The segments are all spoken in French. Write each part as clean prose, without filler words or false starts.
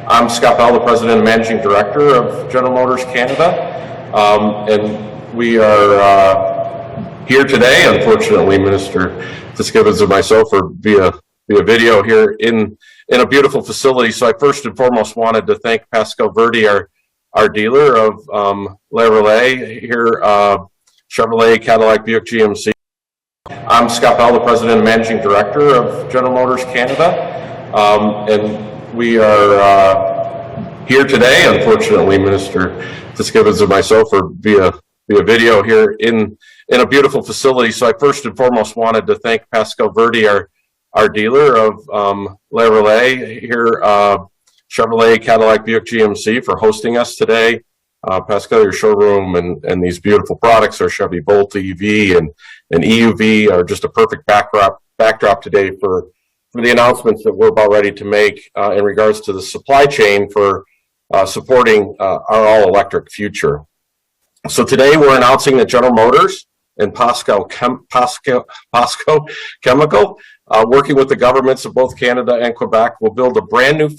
I'm Scott Bell, the President and Managing Director of General Motors Canada, and we are here today. Unfortunately, Minister Fitzgibbons and myself are via video here in a beautiful facility. So I first and foremost wanted to thank Pascal Verdi, our dealer of Chevrolet here, Chevrolet, Cadillac, Buick, GMC. I'm Scott Bell, the President and Managing Director of General Motors Canada, and we are here today. Unfortunately, Minister Fitzgibbons and myself are via video here in a beautiful facility. So I first and foremost wanted to thank Pascal Verdi, our dealer of Chevrolet here, Chevrolet, Cadillac, Buick, GMC, for hosting us today. Pascal, your showroom and these beautiful products, our Chevy Bolt EV and EUV, are just a perfect backdrop today for the announcements that we're about ready to make in regards to the supply chain for supporting our all-electric future. So today we're announcing that General Motors and POSCO Chemical, working with the governments of both Canada and Quebec, will build a brand new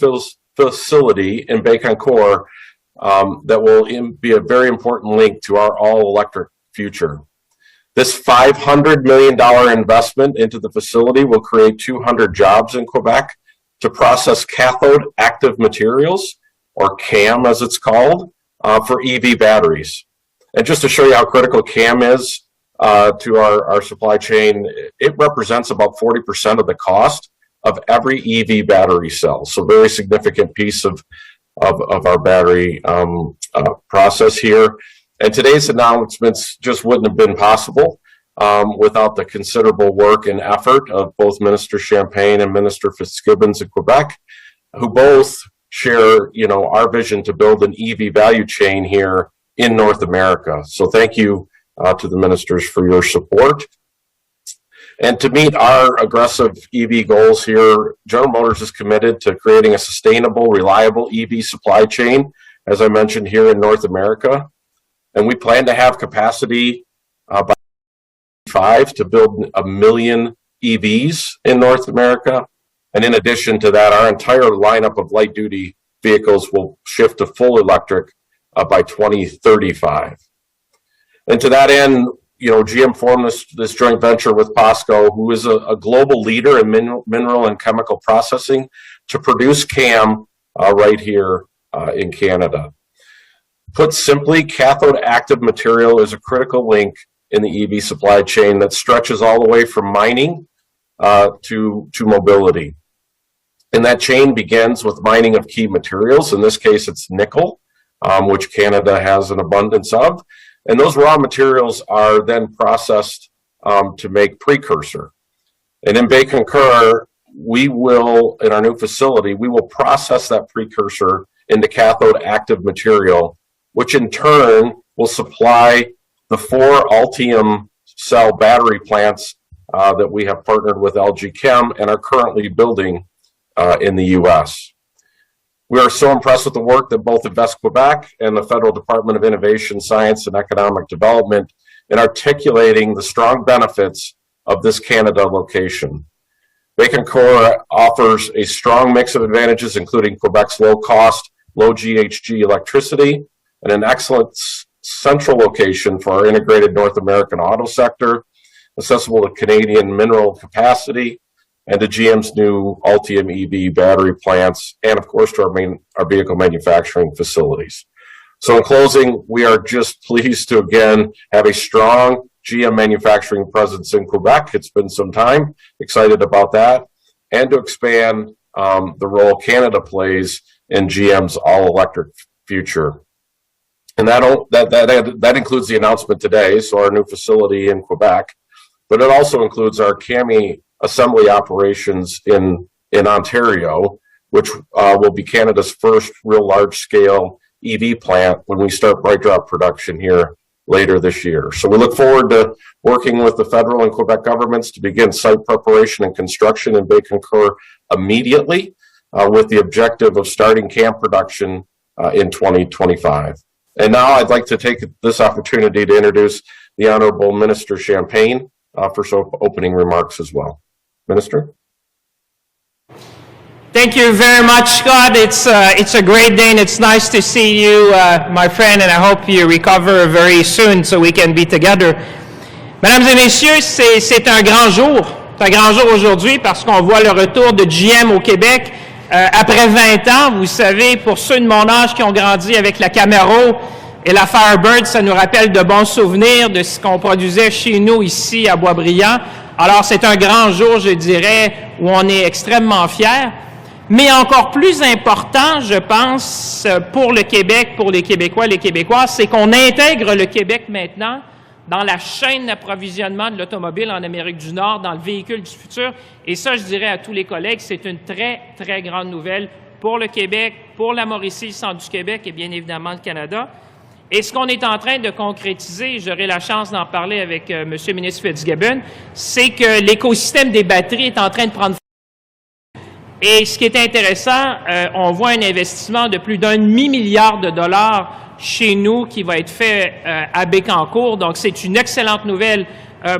facility in Bécancour that will be a very important link to our all-electric future. This $500 million investment into the facility will create 200 jobs in Quebec to process cathode active materials, or CAM as it's called, for EV batteries. And just to show you how critical CAM is to our supply chain, it represents about 40% of the cost of every EV battery cell. So very significant piece of our battery process here. And today's announcements just wouldn't have been possible without the considerable work and effort of both Minister Champagne and Minister Fitzgibbons in Quebec, who both share, our vision to build an EV value chain here in North America. So thank you to the ministers for your support. And to meet our aggressive EV goals here, General Motors is committed to creating a sustainable, reliable EV supply chain, as I mentioned, here in North America. And we plan to have capacity by 2025 to build 1 million EVs in North America. And in addition to that, our entire lineup of light-duty vehicles will shift to full electric by 2035. And to that end, GM formed this joint venture with POSCO, who is a global leader in mineral and chemical processing, to produce CAM right here in Canada. Put simply, cathode active material is a critical link in the EV supply chain that stretches all the way from mining to mobility. And that chain begins with mining of key materials. In this case, it's nickel, which Canada has an abundance of. And those raw materials are then processed to make precursor. And in Bécancour, in our new facility, we will process that precursor into cathode active material, which in turn will supply the 4 Ultium cell battery plants that we have partnered with LG Chem and are currently building in the U.S. We are so impressed with the work that both Invest Quebec and the Federal Department of Innovation, Science, and Economic Development in articulating the strong benefits of this Canada location. Bécancour offers a strong mix of advantages, including Quebec's low-cost, low GHG electricity, and an excellent central location for our integrated North American auto sector, accessible to Canadian mineral capacity, and to GM's new Ultium EV battery plants, and of course to our vehicle manufacturing facilities. So in closing, we are just pleased to again have a strong GM manufacturing presence in Quebec. It's been some time, excited about that, and to expand the role Canada plays in GM's all-electric future. And that includes the announcement today, so our new facility in Quebec, but it also includes our CAMI assembly operations in Ontario, which will be Canada's first real large-scale EV plant when we start BrightDrop production here later this year. So we look forward to working with the federal and Quebec governments to begin site preparation and construction in Bécancour immediately, with the objective of starting CAM production in 2025. And now I'd like to take this opportunity to introduce the Honorable Minister Champagne for some opening remarks as well. Minister? Thank you very much, Scott. It's a great day, and it's nice to see you, my friend, and I hope you recover very soon so we can be together. Mesdames et messieurs, c'est un grand jour. C'est un grand jour aujourd'hui parce qu'on voit le retour de GM au Québec après 20 ans. Vous savez, pour ceux de mon âge qui ont grandi avec la Camaro et la Firebird, ça nous rappelle de bons souvenirs de ce qu'on produisait chez nous ici à Boisbriand. Alors, c'est un grand jour, je dirais, où on est extrêmement fiers. Mais encore plus important, je pense, pour le Québec, pour les Québécois et les Québécoises, c'est qu'on intègre le Québec maintenant dans la chaîne d'approvisionnement de l'automobile en Amérique du Nord, dans le véhicule du futur. Et ça, je dirais à tous les collègues, c'est une très, très grande nouvelle pour le Québec, pour la Mauricie, le centre du Québec et bien évidemment le Canada. Et ce qu'on est en train de concrétiser, j'aurai la chance d'en parler avec M. le ministre Fitzgibbon, c'est que l'écosystème des batteries est en train de prendre. Et ce qui est intéressant, on voit un investissement de plus d'1,5 milliard de dollars chez nous qui va être fait à Bécancour. Donc, c'est une excellente nouvelle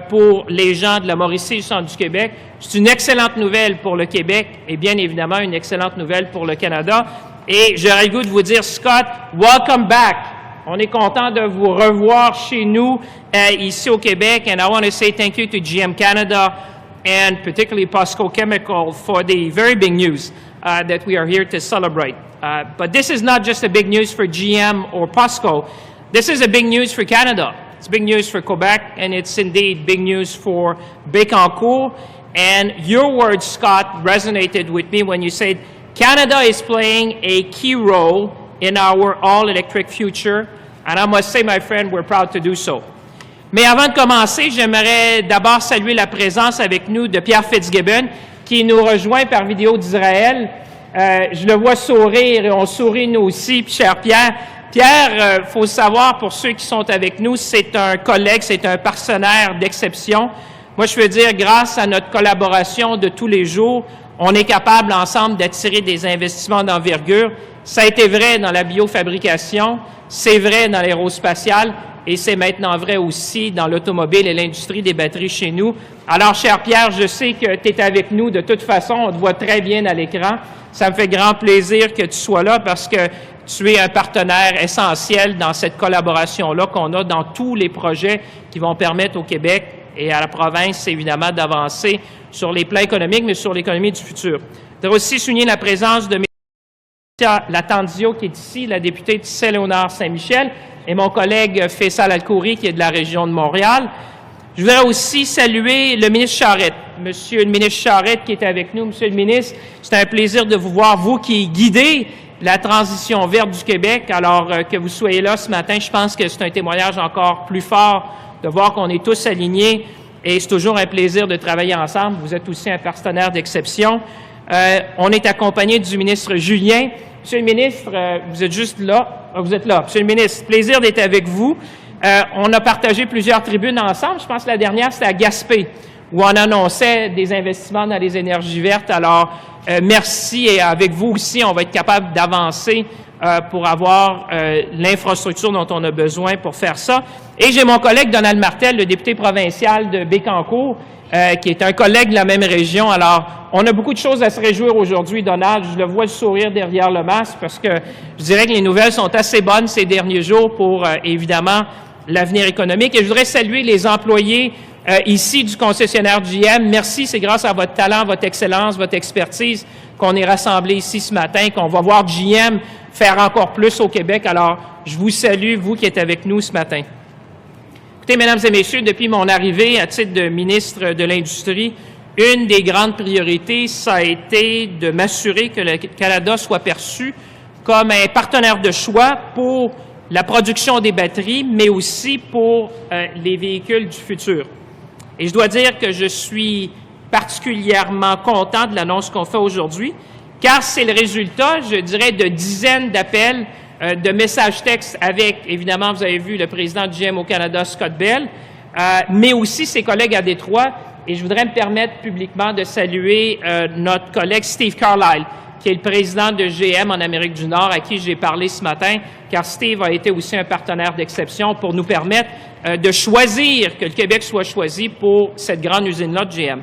pour les gens de la Mauricie et du centre du Québec. C'est une excellente nouvelle pour le Québec et bien évidemment une excellente nouvelle pour le Canada. Et j'aurais le goût de vous dire, Scott, welcome back. On est content de vous revoir chez nous ici au Québec. And I want to say thank you to GM Canada and particularly POSCO Chemical for the very big news that we are here to celebrate. But this is not just a big news for GM or POSCO. This is a big news for Canada. It's big news for Quebec, and it's indeed big news for Bécancour. And your words, Scott, resonated with me when you said Canada is playing a key role in our all-electric future. And I must say, my friend, we're proud to do so. Mais avant de commencer, j'aimerais d'abord saluer la présence avec nous de Pierre Fitzgibbon, qui nous rejoint par vidéo d'Israël. Je le vois sourire et on sourit nous aussi. Puis, cher Pierre, faut savoir, pour ceux qui sont avec nous, c'est un collègue, c'est un partenaire d'exception. Moi, je veux dire, grâce à notre collaboration de tous les jours, on est capable ensemble d'attirer des investissements d'envergure. Ça a été vrai dans la biofabrication, c'est vrai dans l'aérospatial, et c'est maintenant vrai aussi dans l'automobile et l'industrie des batteries chez nous. Alors, cher Pierre, je sais que tu es avec nous de toute façon. On te voit très bien à l'écran. Ça me fait grand plaisir que tu sois là parce que tu es un partenaire essentiel dans cette collaboration-là qu'on a dans tous les projets qui vont permettre au Québec et à la province, évidemment, d'avancer sur les plans économiques, mais sur l'économie du futur. Je voudrais aussi souligner la présence de Lattanzio, qui est ici, la députée de Saint-Léonard-Saint-Michel, et mon collègue Faisal Al-Khouri, qui est de la région de Montréal. Je voudrais aussi saluer le ministre Charette. Monsieur le ministre Charette qui est avec nous. Monsieur le ministre, c'est un plaisir de vous voir, vous qui guidez la transition verte du Québec. Alors que vous soyez là ce matin, je pense que c'est un témoignage encore plus fort de voir qu'on est tous alignés et c'est toujours un plaisir de travailler ensemble. Vous êtes aussi un partenaire d'exception. On est accompagné du ministre Julien. Monsieur le ministre, vous êtes juste là. Vous êtes là. Monsieur le ministre, plaisir d'être avec vous. On a partagé plusieurs tribunes ensemble. Je pense que la dernière, c'était à Gaspé, où on annonçait des investissements dans les énergies vertes. Alors, merci. Et avec vous aussi, on va être capable d'avancer pour avoir l'infrastructure dont on a besoin pour faire ça. Et j'ai mon collègue Donald Martel, le député provincial de Bécancour, qui est un collègue de la même région. Alors, on a beaucoup de choses à se réjouir aujourd'hui, Donald. Je le vois le sourire derrière le masque parce que je dirais que les nouvelles sont assez bonnes ces derniers jours pour, évidemment, l'avenir économique. Et je voudrais saluer les employés ici du concessionnaire GM. Merci, c'est grâce à votre talent, votre excellence, votre expertise qu'on est rassemblés ici ce matin, qu'on va voir GM faire encore plus au Québec. Alors, je vous salue, vous qui êtes avec nous ce matin. Écoutez, mesdames et messieurs, depuis mon arrivée à titre de ministre de l'Industrie, une des grandes priorités, ça a été de m'assurer que le Canada soit perçu comme un partenaire de choix pour la production des batteries, mais aussi pour les véhicules du futur. Et je dois dire que je suis particulièrement content de l'annonce qu'on fait aujourd'hui, car c'est le résultat, je dirais, de dizaines d'appels, de messages textes avec, évidemment, vous avez vu le président du GM au Canada, Scott Bell, mais aussi ses collègues à Détroit. Et je voudrais me permettre publiquement de saluer notre collègue Steve Carlisle, qui est le président de GM en Amérique du Nord, à qui j'ai parlé ce matin, car Steve a été aussi un partenaire d'exception pour nous permettre de choisir, que le Québec soit choisi pour cette grande usine-là de GM.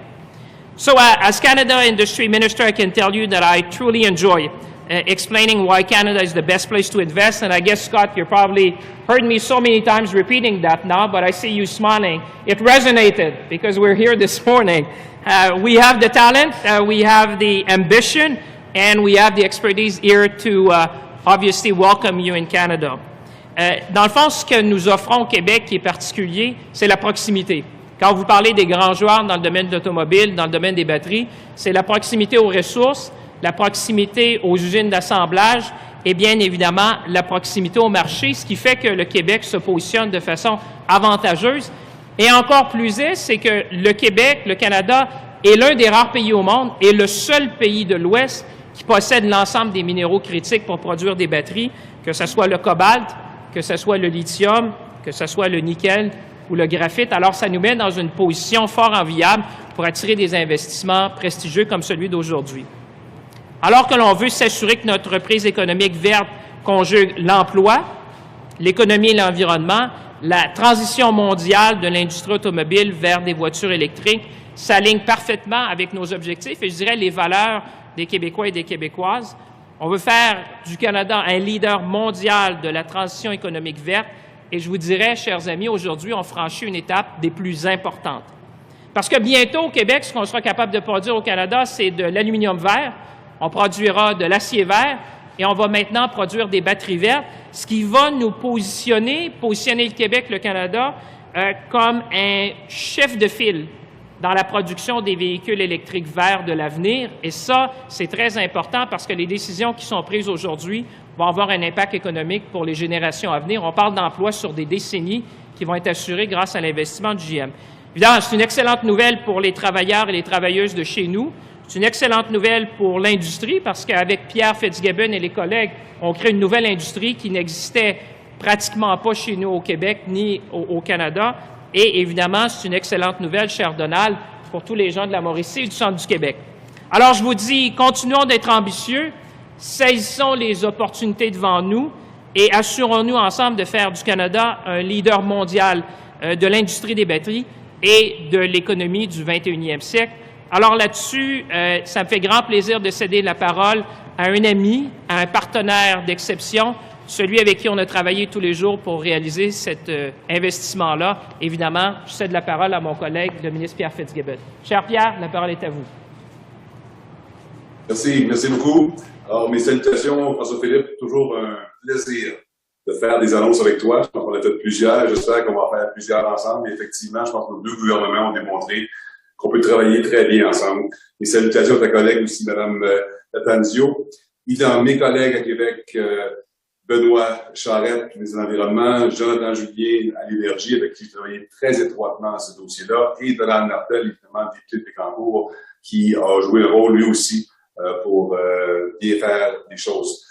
So as Canada Industry Minister, I can tell you that I truly enjoy explaining why Canada is the best place to invest. And I guess, Scott, you probably heard me so many times repeating that now, but I see you smiling. It resonated because we're here this morning. We have the talent, we have the ambition, and we have the expertise here to obviously welcome you in Canada. Dans le fond, ce que nous offrons au Québec qui est particulier, c'est la proximité. Quand vous parlez des grands joueurs dans le domaine de l'automobile, dans le domaine des batteries, c'est la proximité aux ressources, la proximité aux usines d'assemblage et bien évidemment la proximité au marché, ce qui fait que le Québec se positionne de façon avantageuse. Et encore plus c'est que le Québec, le Canada, est l'un des rares pays au monde et le seul pays de l'Ouest qui possède l'ensemble des minéraux critiques pour produire des batteries, que ce soit le cobalt, que ce soit le lithium, que ce soit le nickel ou le graphite. Alors, ça nous met dans une position fort enviable pour attirer des investissements prestigieux comme celui d'aujourd'hui. Alors que l'on veut s'assurer que notre reprise économique verte conjugue l'emploi, l'économie et l'environnement, la transition mondiale de l'industrie automobile vers des voitures électriques s'aligne parfaitement avec nos objectifs et je dirais les valeurs des Québécois et des Québécoises. On veut faire du Canada un leader mondial de la transition économique verte et je vous dirais, chers amis, aujourd'hui, on franchit une étape des plus importantes. Parce que bientôt, au Québec, ce qu'on sera capable de produire au Canada, c'est de l'aluminium vert, on produira de l'acier vert et on va maintenant produire des batteries vertes, ce qui va nous positionner le Québec, le Canada, comme un chef de file dans la production des véhicules électriques verts de l'avenir. Et ça, c'est très important parce que les décisions qui sont prises aujourd'hui vont avoir un impact économique pour les générations à venir. On parle d'emplois sur des décennies qui vont être assurés grâce à l'investissement du GM. Évidemment, c'est une excellente nouvelle pour les travailleurs et les travailleuses de chez nous. C'est une excellente nouvelle pour l'industrie parce qu'avec Pierre Fitzgibbon et les collègues, on crée une nouvelle industrie qui n'existait pratiquement pas chez nous au Québec ni au Canada. Et évidemment, c'est une excellente nouvelle, cher Donald, pour tous les gens de la Mauricie et du centre du Québec. Alors, je vous dis, continuons d'être ambitieux, saisissons les opportunités devant nous et assurons-nous ensemble de faire du Canada un leader mondial de l'industrie des batteries et de l'économie du 21e siècle. Alors là-dessus, ça me fait grand plaisir de céder la parole à un ami, à un partenaire d'exception, celui avec qui on a travaillé tous les jours pour réaliser cet investissement-là. Évidemment, je cède la parole à mon collègue, le ministre Pierre Fitzgibbon. Cher Pierre, la parole est à vous. Merci beaucoup. Alors, mes salutations, François-Philippe, toujours un plaisir de faire des annonces avec toi. Je pense qu'on a fait plusieurs, j'espère qu'on va en faire plusieurs ensemble. Et effectivement, je pense que nos deux gouvernements ont démontré qu'on peut travailler très bien ensemble. Mes salutations à ta collègue aussi, Mme Latanzio. Évidemment, mes collègues à Québec, Benoît Charette, ministre de l'Environnement, Jonathan Julien à l'Énergie, avec qui j'ai travaillé très étroitement à ce dossier-là, et Donald Martel, évidemment, député de Bécancour, qui a joué un rôle lui aussi pour bien faire les choses.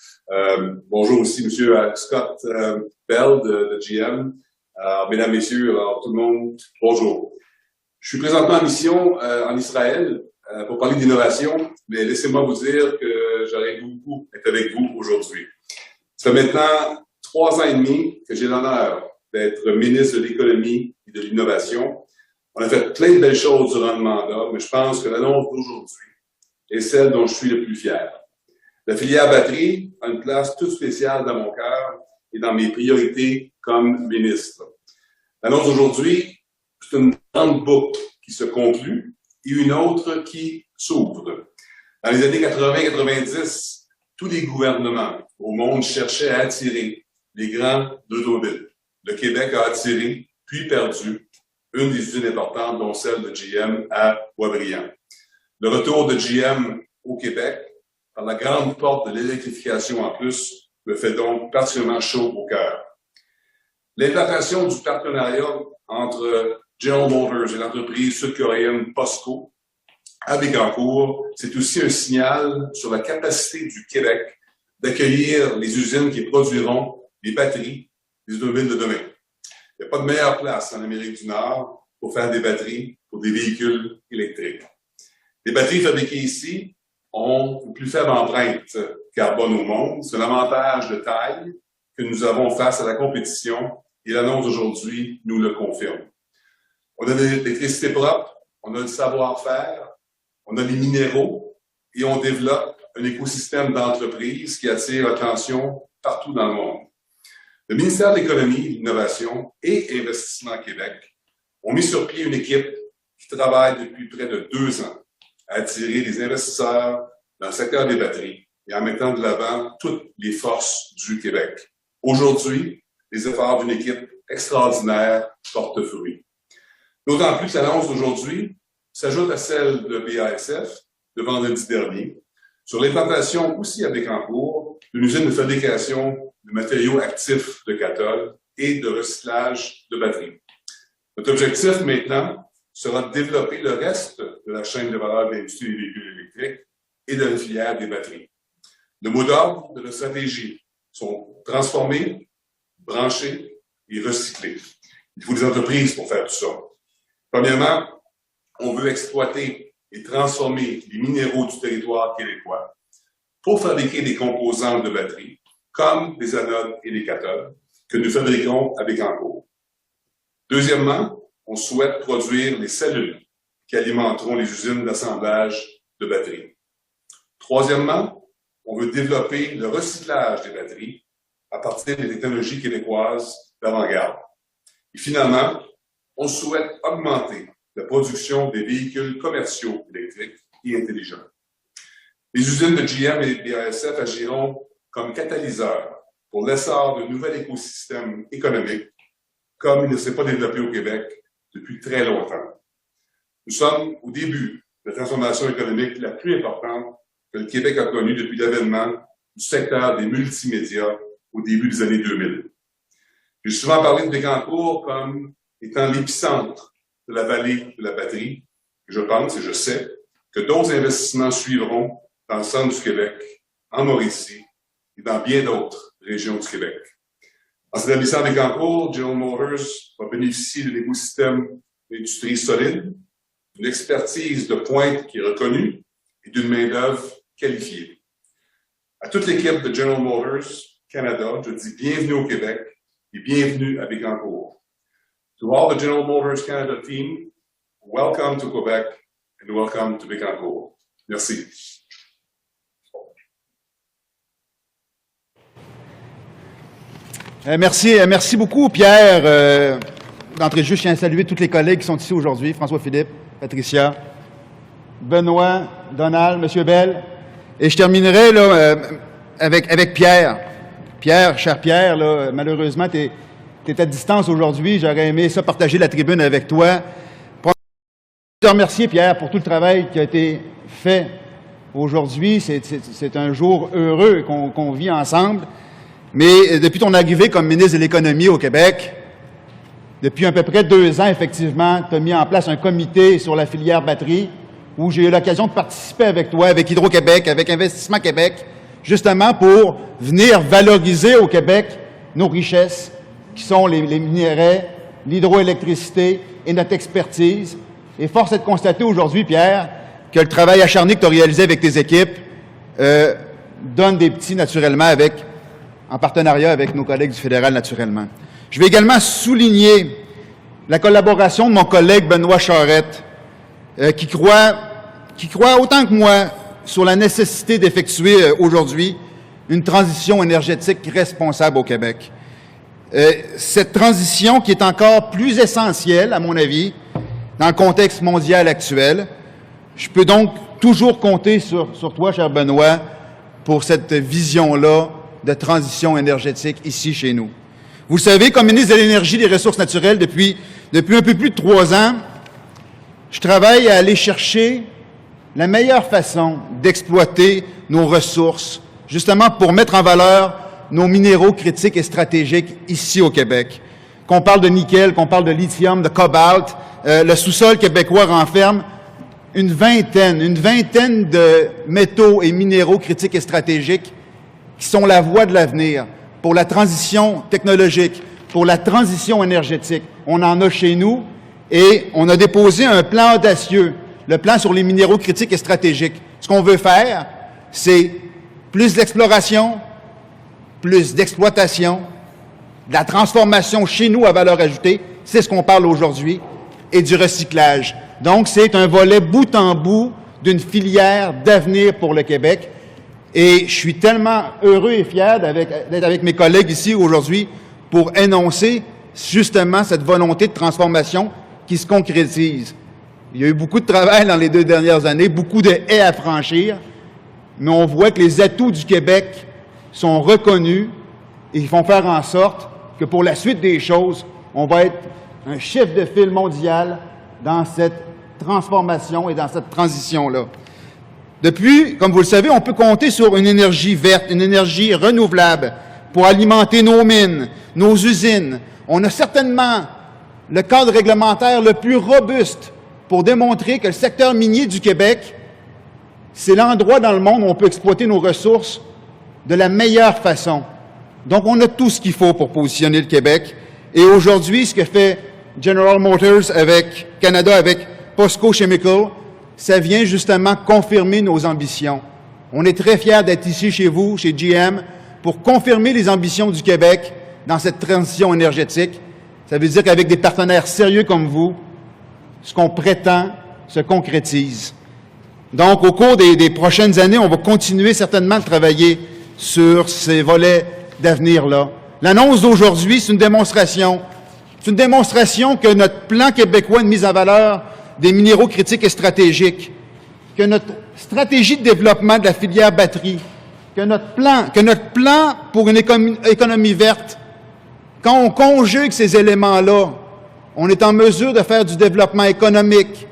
Bonjour aussi, M. Scott Bell de GM. Mesdames, Messieurs, alors, tout le monde, bonjour. Je suis présentement en mission en Israël pour parler d'innovation, mais laissez-moi vous dire que j'aurais beaucoup être avec vous aujourd'hui. Ça fait maintenant 3 ans et demi que j'ai l'honneur d'être ministre de l'Économie et de l'Innovation. On a fait plein de belles choses durant le mandat, mais je pense que l'annonce d'aujourd'hui est celle dont je suis le plus fier. La filière batterie a une place toute spéciale dans mon cœur et dans mes priorités comme ministre. L'annonce d'aujourd'hui, c'est une grande boucle qui se conclut et une autre qui s'ouvre. Dans les années 80-90, tous les gouvernements au monde cherchaient à attirer les grands d'automobiles. Le Québec a attiré, puis perdu, une des usines importantes, dont celle de GM à Boisbriand. Le retour de GM au Québec, par la grande porte de l'électrification en plus, me fait donc particulièrement chaud au cœur. L'implantation du partenariat entre General Motors et l'entreprise sud-coréenne POSCO à Bécancour, c'est aussi un signal sur la capacité du Québec d'accueillir les usines qui produiront les batteries des automobiles de demain. Il n'y a pas de meilleure place en Amérique du Nord pour faire des batteries pour des véhicules électriques. Les batteries fabriquées ici ont une plus faible empreinte carbone au monde. C'est un avantage de taille que nous avons face à la compétition et l'annonce d'aujourd'hui nous le confirme. On a de l'électricité propre, on a le savoir-faire, on a les minéraux et on développe un écosystème d'entreprises qui attire l'attention partout dans le monde. Le ministère de l'Économie, de l'Innovation et Investissement Québec ont mis sur pied une équipe qui travaille depuis près de 2 ans à attirer des investisseurs dans le secteur des batteries et en mettant de l'avant toutes les forces du Québec. Aujourd'hui, les efforts d'une équipe extraordinaire portent fruit. D'autant plus que l'annonce d'aujourd'hui s'ajoute à celle de BASF de vendredi dernier sur l'implantation aussi à Bécancour d'une usine de fabrication de matériaux actifs de cathode et de recyclage de batteries. Notre objectif maintenant sera de développer le reste de la chaîne de valeur de l'industrie des véhicules électriques et de la filière des batteries. Le mot d'ordre de notre stratégie sont transformer, brancher et recycler. Il faut des entreprises pour faire tout ça. Premièrement, on veut exploiter et transformer les minéraux du territoire québécois pour fabriquer des composantes de batteries, comme des anodes et des cathodes, que nous fabriquons à Bécancour. Deuxièmement, on souhaite produire les cellules qui alimenteront les usines d'assemblage de batteries. Troisièmement, on veut développer le recyclage des batteries à partir des technologies québécoises d'avant-garde. Et finalement, on souhaite augmenter la production des véhicules commerciaux électriques et intelligents. Les usines de GM et BASF agiront comme catalyseurs pour l'essor de nouveaux écosystèmes économiques comme il ne s'est pas développé au Québec depuis très longtemps. Nous sommes au début de la transformation économique la plus importante que le Québec a connue depuis l'avènement du secteur des multimédias au début des années 2000. J'ai souvent parlé de Bécancour comme étant l'épicentre de la vallée de la batterie. Je pense et je sais que d'autres investissements suivront dans le centre du Québec, en Mauricie et dans bien d'autres régions du Québec. En s'établissant à Bécancour, General Motors va bénéficier d'un écosystème d'industrie solide, d'une expertise de pointe qui est reconnue et d'une main-d'œuvre qualifiée. À toute l'équipe de General Motors Canada, je dis bienvenue au Québec et bienvenue à Bécancour. To all the General Motors Canada team, welcome to Quebec and welcome to Bécancour. Merci. Merci beaucoup, Pierre. D'entrée de jeu, je tiens à saluer tous les collègues qui sont ici aujourd'hui. François-Philippe, Patricia, Benoît, Donald, M. Bell. Et je terminerai là, avec Pierre. Pierre, cher Pierre, là, malheureusement, tu es à distance aujourd'hui. J'aurais aimé ça partager la tribune avec toi. Je te remercier, Pierre, pour tout le travail qui a été fait aujourd'hui. C'est un jour heureux qu'on vit ensemble. Mais depuis ton arrivée comme ministre de l'Économie au Québec, depuis à peu près 2 ans, effectivement, tu as mis en place un comité sur la filière batterie où j'ai eu l'occasion de participer avec toi, avec Hydro-Québec, avec Investissement Québec, justement pour venir valoriser au Québec nos richesses, qui sont les minéraux, l'hydroélectricité et notre expertise. Et force est de constater aujourd'hui, Pierre, que le travail acharné que tu as réalisé avec tes équipes donne des petits naturellement en partenariat avec nos collègues du fédéral, naturellement. Je vais également souligner la collaboration de mon collègue Benoît Charette, qui croit autant que moi sur la nécessité d'effectuer aujourd'hui une transition énergétique responsable au Québec. Cette transition qui est encore plus essentielle, à mon avis, dans le contexte mondial actuel. Je peux donc toujours compter sur toi, cher Benoît, pour cette vision-là de transition énergétique ici chez nous. Vous le savez, comme ministre de l'Énergie et des Ressources naturelles depuis un peu plus de 3 ans, je travaille à aller chercher la meilleure façon d'exploiter nos ressources, justement pour mettre en valeur nos minéraux critiques et stratégiques ici au Québec. Qu'on parle de nickel, qu'on parle de lithium, de cobalt, le sous-sol québécois renferme une vingtaine de métaux et minéraux critiques et stratégiques qui sont la voie de l'avenir pour la transition technologique, pour la transition énergétique. On en a chez nous et on a déposé un plan audacieux, le plan sur les minéraux critiques et stratégiques. Ce qu'on veut faire, c'est plus d'exploration, plus d'exploitation, de la transformation chez nous à valeur ajoutée, c'est ce qu'on parle aujourd'hui, et du recyclage. Donc, c'est un volet bout en bout d'une filière d'avenir pour le Québec. Et je suis tellement heureux et fier d'être avec mes collègues ici aujourd'hui pour énoncer justement cette volonté de transformation qui se concrétise. Il y a eu beaucoup de travail dans les 2 dernières années, beaucoup de haies à franchir, mais on voit que les atouts du Québec sont reconnus et ils font faire en sorte que pour la suite des choses, on va être un chef de file mondial dans cette transformation et dans cette transition-là. Depuis, comme vous le savez, on peut compter sur une énergie verte, une énergie renouvelable pour alimenter nos mines, nos usines. On a certainement le cadre réglementaire le plus robuste pour démontrer que le secteur minier du Québec, c'est l'endroit dans le monde où on peut exploiter nos ressources de la meilleure façon. Donc, on a tout ce qu'il faut pour positionner le Québec. Et aujourd'hui, ce que fait General Motors avec Canada, avec POSCO Chemical, ça vient justement confirmer nos ambitions. On est très fiers d'être ici chez vous, chez GM, pour confirmer les ambitions du Québec dans cette transition énergétique. Ça veut dire qu'avec des partenaires sérieux comme vous, ce qu'on prétend se concrétise. Donc, au cours des prochaines années, on va continuer certainement de travailler sur ces volets d'avenir-là. L'annonce d'aujourd'hui, c'est une démonstration. C'est une démonstration que notre plan québécois de mise en valeur des minéraux critiques et stratégiques, que notre stratégie de développement de la filière batterie, que notre plan pour une économie verte, quand on conjugue ces éléments-là, on est en mesure de faire du développement économique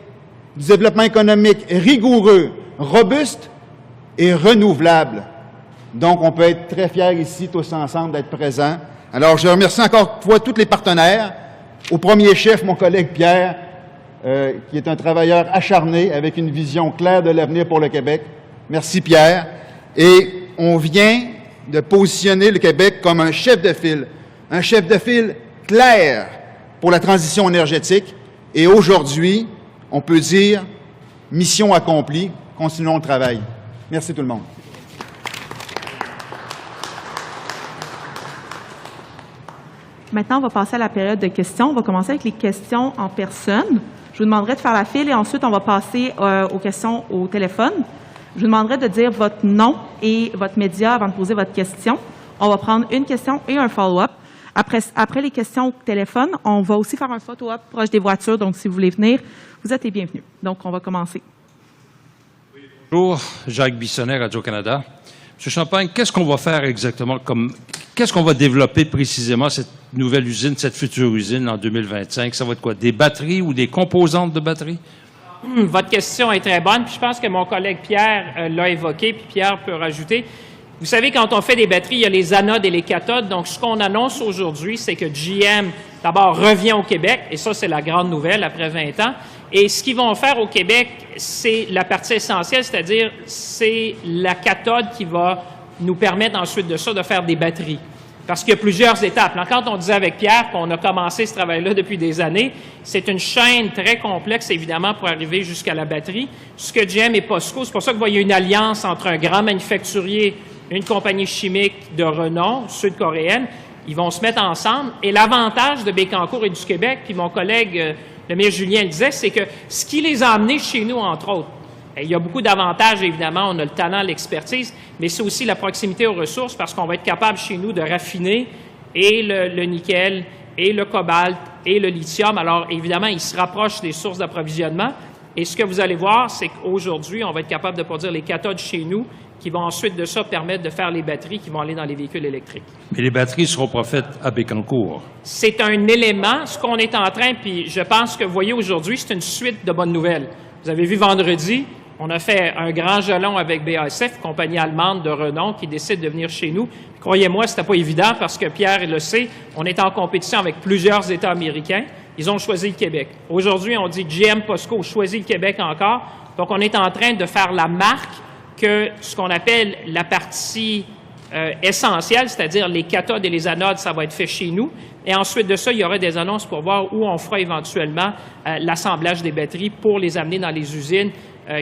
rigoureux, robuste et renouvelable. Donc, on peut être très fiers ici, tous ensemble, d'être présents. Alors, je remercie encore une fois tous les partenaires, au premier chef, mon collègue Pierre, qui est un travailleur acharné avec une vision claire de l'avenir pour le Québec. Merci, Pierre. Et on vient de positionner le Québec comme un chef de file clair pour la transition énergétique. Et aujourd'hui, on peut dire mission accomplie, continuons le travail. Merci tout le monde. Maintenant, on va passer à la période de questions. On va commencer avec les questions en personne. Je vous demanderai de faire la file et ensuite, on va passer aux questions au téléphone. Je vous demanderai de dire votre nom et votre média avant de poser votre question. On va prendre une question et un follow-up. Après les questions au téléphone, on va aussi faire un photo-op proche des voitures. Donc, si vous voulez venir, vous êtes les bienvenus. Donc, on va commencer. Bonjour, Jacques Bissonnet, Radio-Canada. M. Champagne, qu'est-ce qu'on va faire exactement qu'est-ce qu'on va développer précisément, cette nouvelle usine, cette future usine en 2025? Ça va être quoi? Des batteries ou des composantes de batteries? Votre question est très bonne, puis je pense que mon collègue Pierre l'a évoqué, puis Pierre peut rajouter. Vous savez, quand on fait des batteries, il y a les anodes et les cathodes. Donc, ce qu'on annonce aujourd'hui, c'est que GM, d'abord, revient au Québec, et ça, c'est la grande nouvelle après 20 ans. Et ce qu'ils vont faire au Québec, c'est la partie essentielle, c'est-à-dire c'est la cathode qui va nous permettre ensuite de ça de faire des batteries. Parce qu'il y a plusieurs étapes. Là, quand on disait avec Pierre qu'on a commencé ce travail-là depuis des années, c'est une chaîne très complexe, évidemment, pour arriver jusqu'à la batterie. Ce que GM et POSCO, c'est pour ça que vous voyez une alliance entre un grand manufacturier, une compagnie chimique de renom sud-coréenne. Ils vont se mettre ensemble. Et l'avantage de Bécancour et du Québec, puis mon collègue, le ministre Julien le disait, c'est que ce qui les a amenés chez nous, entre autres, il y a beaucoup d'avantages, évidemment, on a le talent, l'expertise, mais c'est aussi la proximité aux ressources parce qu'on va être capable chez nous de raffiner et le nickel, et le cobalt, et le lithium. Alors, évidemment, ils se rapprochent des sources d'approvisionnement. Et ce que vous allez voir, c'est qu'aujourd'hui, on va être capable de produire les cathodes chez nous qui vont ensuite de ça permettre de faire les batteries qui vont aller dans les véhicules électriques. Mais les batteries ne seront pas faites à Bécancour. C'est un élément. Ce qu'on est en train, puis je pense que vous voyez aujourd'hui, c'est une suite de bonnes nouvelles. Vous avez vu vendredi, on a fait un grand jalon avec BASF, compagnie allemande de renom, qui décide de venir chez nous. Croyez-moi, c'était pas évident parce que Pierre le sait, on est en compétition avec plusieurs États américains. Ils ont choisi le Québec. Aujourd'hui, on dit GM POSCO choisit le Québec encore. Donc, on est en train de faire la marque que ce qu'on appelle la partie essentielle, c'est-à-dire les cathodes et les anodes, ça va être fait chez nous. Et ensuite de ça, il y aura des annonces pour voir où on fera éventuellement l'assemblage des batteries pour les amener dans les usines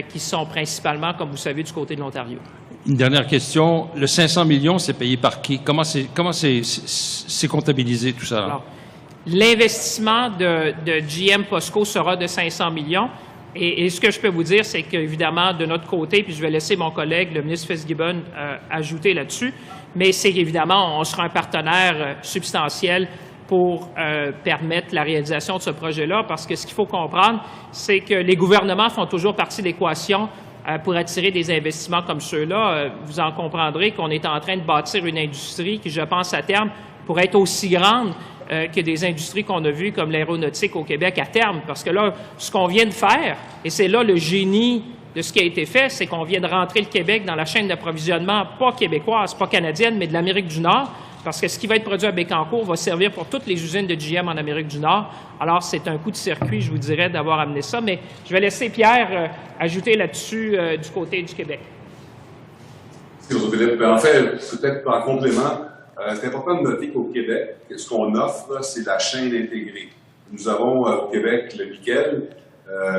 qui sont principalement, comme vous savez, du côté de l'Ontario. Une dernière question. Le 500 millions, c'est payé par qui? Comment c'est comptabilisé tout ça? Alors, l'investissement de GM POSCO sera de 500 millions. Et ce que je peux vous dire, c'est qu'évidemment, de notre côté, puis je vais laisser mon collègue, le ministre Fitzgibbon, ajouter là-dessus, mais c'est qu'évidemment, on sera un partenaire substantiel pour permettre la réalisation de ce projet-là, parce que ce qu'il faut comprendre, c'est que les gouvernements font toujours partie de l'équation pour attirer des investissements comme ceux-là. Vous en comprendrez qu'on est en train de bâtir une industrie qui, je pense, à terme, pourrait être aussi grande que des industries qu'on a vues comme l'aéronautique au Québec à terme. Parce que là, ce qu'on vient de faire, et c'est là le génie de ce qui a été fait, c'est qu'on vient de rentrer le Québec dans la chaîne d'approvisionnement, pas québécoise, pas canadienne, mais de l'Amérique du Nord, parce que ce qui va être produit à Bécancour va servir pour toutes les usines de GM en Amérique du Nord. Alors, c'est un coup de circuit, je vous dirais, d'avoir amené ça. Mais je vais laisser Pierre ajouter là-dessus du côté du Québec. Merci, Philippe. En fait, peut-être en complément, c'est important de noter qu'au Québec, ce qu'on offre, là, c'est la chaîne intégrée. Nous avons au Québec le nickel,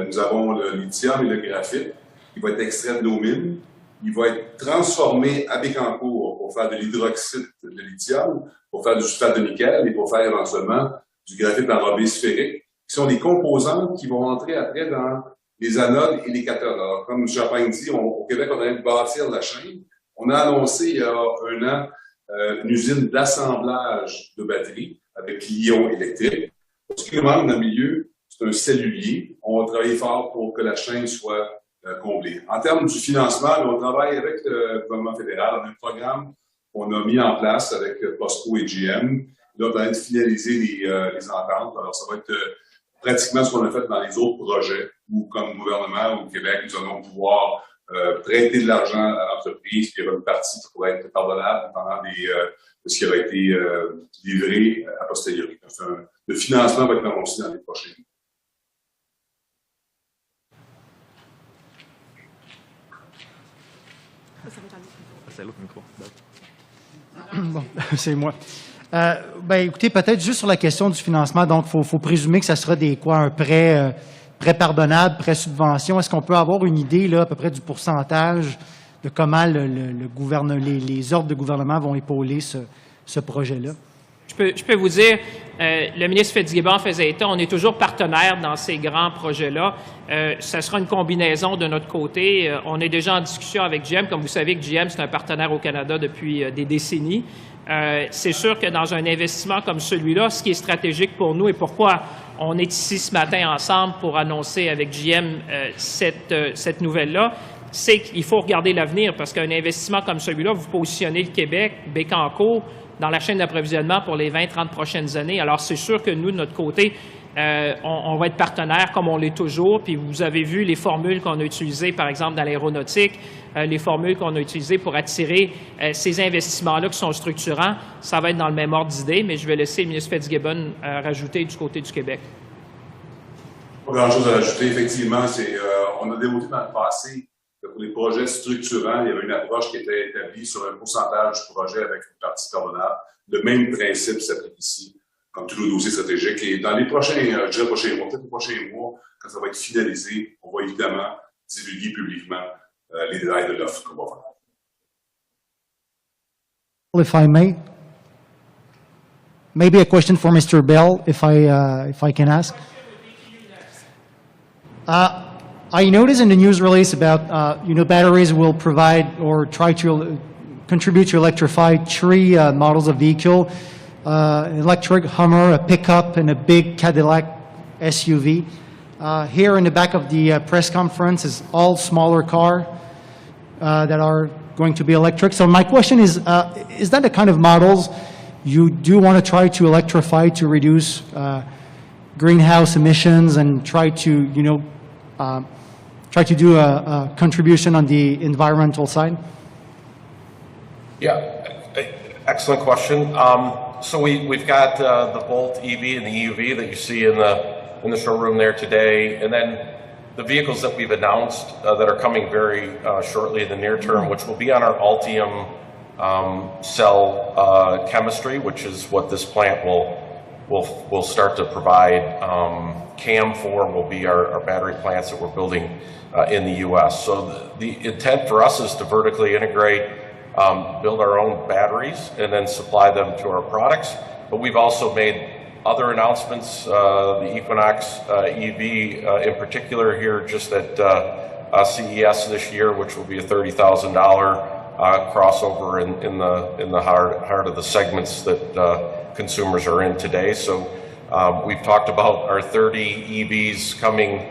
nous avons le lithium et le graphite, qui va être extrait de nos mines. Il va être transformé à Bécancour pour faire de l'hydroxyde de lithium, pour faire du sulfate de nickel et pour faire éventuellement du graphite enrobé sphérique, qui sont des composants qui vont entrer après dans les anodes et les cathodes. Alors, comme M. Champagne dit, au Québec, on est en train de bâtir la chaîne. On a annoncé il y a 1 an une usine d'assemblage de batteries avec l'ion électrique. Ce qui nous manque dans le milieu, c'est un cellulier. On va travailler fort pour que la chaîne soit comblée. En termes du financement, on travaille avec le gouvernement fédéral. On a un programme qu'on a mis en place avec POSCO et GM. Là, on va de finaliser les ententes. Alors, ça va être pratiquement ce qu'on a fait dans les autres projets où, comme gouvernement au Québec, nous allons pouvoir prêter de l'argent à l'entreprise, puis il y aura une partie qui pourrait être pardonnable pendant de ce qui aura été livré a posteriori. Le financement va être annoncé dans les prochains mois. C'est l'autre micro. Bon, c'est moi. Écoutez, peut-être juste sur la question du financement, donc il faut présumer que ça sera un prêt pardonnable, prêt subvention. Est-ce qu'on peut avoir une idée là, à peu près du pourcentage de comment les ordres de gouvernement vont épauler ce projet-là? Je peux vous dire, le ministre Fitzgibbon faisait état, on est toujours partenaire dans ces grands projets-là. Ça sera une combinaison de notre côté. On est déjà en discussion avec GM. Comme vous savez que GM, c'est un partenaire au Canada depuis des décennies. C'est sûr que dans un investissement comme celui-là, ce qui est stratégique pour nous et pourquoi on est ici ce matin ensemble pour annoncer avec GM cette nouvelle-là, c'est qu'il faut regarder l'avenir parce qu'un investissement comme celui-là, vous positionnez le Québec, Bécancour, dans la chaîne d'approvisionnement pour les 20-30 prochaines années. Alors, c'est sûr que nous, de notre côté, on va être partenaire comme on l'est toujours. Puis vous avez vu les formules qu'on a utilisées, par exemple, dans l'aéronautique, les formules qu'on a utilisées pour attirer ces investissements-là qui sont structurants. Ça va être dans le même ordre d'idée, mais je vais laisser le ministre Fitzgibbon rajouter du côté du Québec. Pas grand-chose à rajouter. Effectivement, on a démontré dans le passé que pour les projets structurants, il y avait une approche qui était établie sur un pourcentage du projet avec une partie pardonnable. Le même principe s'applique ici, comme tous nos dossiers stratégiques. Et dans les prochains mois, peut-être les prochains mois, quand ça va être finalisé, on va évidemment divulguer publiquement les détails de l'offre qu'on va faire. If I may, maybe a question for Mr. Bell, if I can ask. I noticed in the news release about, batteries will provide or try to contribute to electrify 3 models of vehicle, an electric Hummer, a pickup, and a big Cadillac SUV. Here in the back of the press conference is all smaller car that are going to be electric. So my question is that the kind of models you do want to try to electrify to reduce greenhouse emissions and try to, try to do a contribution on the environmental side? Yeah, excellent question. So we've got the Bolt EV and the EUV that you see in the showroom there today, and then the vehicles that we've announced that are coming very shortly in the near term, which will be on our Ultium cell chemistry, which is what this plant will start to provide. CAM4 will be our battery plants that we're building in the U.S. So the intent for us is to vertically integrate, build our own batteries, and then supply them to our products. But we've also made other announcements, the Equinox EV in particular here just at CES this year, which will be a $30,000 crossover in the heart of the segments that consumers are in today. So we've talked about our 30 EVs coming,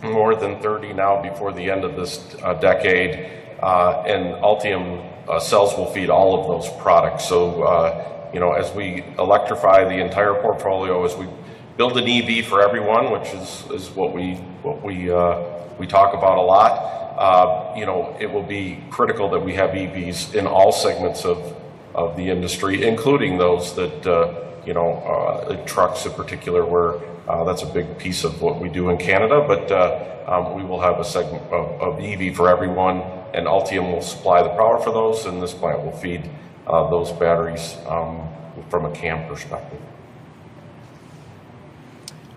more than 30 now before the end of this decade, and Ultium cells will feed all of those products. So you know, as we electrify the entire portfolio, as we build an EV for everyone, which is what we talk about a lot, you know, it will be critical that we have EVs in all segments of the industry, including those that you know, trucks in particular, where that's a big piece of what we do in Canada. But we will have a segment of EV for everyone, and Ultium will supply the power for those, and this plant will feed those batteries from a CAM perspective.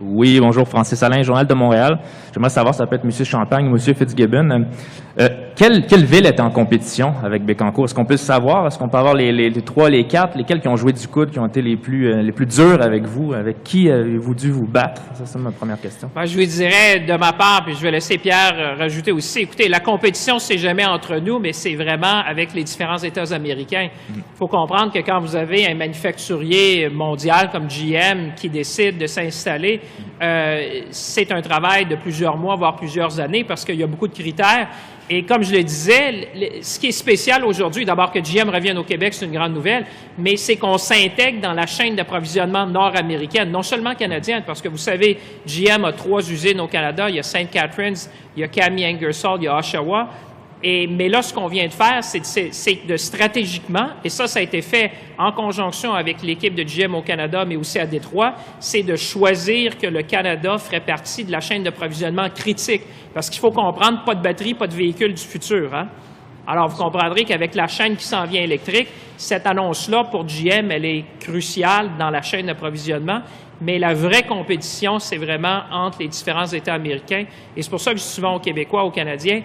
Oui, bonjour, Francis Alain, Journal de Montréal. J'aimerais savoir, ça peut être M. Champagne ou M. Fitzgibbon. Quelle ville est en compétition avec Bécancour? Est-ce qu'on peut le savoir? Est-ce qu'on peut avoir les 3, les 4, lesquels qui ont joué du coude, qui ont été les plus durs avec vous? Avec qui avez-vous dû vous battre? Ça, c'est ma première question. Ben, je vous dirais de ma part, puis je vais laisser Pierre rajouter aussi. Écoutez, la compétition, c'est jamais entre nous, mais c'est vraiment avec les différents États américains. Il faut comprendre que quand vous avez un manufacturier mondial comme GM qui décide de s'installer, c'est un travail de plusieurs mois, voire plusieurs années, parce qu'il y a beaucoup de critères. Et comme je le disais, ce qui est spécial aujourd'hui, d'abord que GM revienne au Québec, c'est une grande nouvelle, mais c'est qu'on s'intègre dans la chaîne d'approvisionnement nord-américaine, non seulement canadienne, parce que vous savez, GM a 3 usines au Canada, il y a St. Catharines, il y a Kami Ingersoll, il y a Oshawa. Mais là, ce qu'on vient de faire, c'est de stratégiquement, et ça a été fait en conjonction avec l'équipe de GM au Canada, mais aussi à Détroit, c'est de choisir que le Canada ferait partie de la chaîne d'approvisionnement critique. Parce qu'il faut comprendre, pas de batterie, pas de véhicule du futur, hein? Alors, vous comprendrez qu'avec la chaîne qui s'en vient électrique, cette annonce-là, pour GM, elle est cruciale dans la chaîne d'approvisionnement. Mais la vraie compétition, c'est vraiment entre les différents États américains. Et c'est pour ça que je dis souvent aux Québécois, aux Canadiens,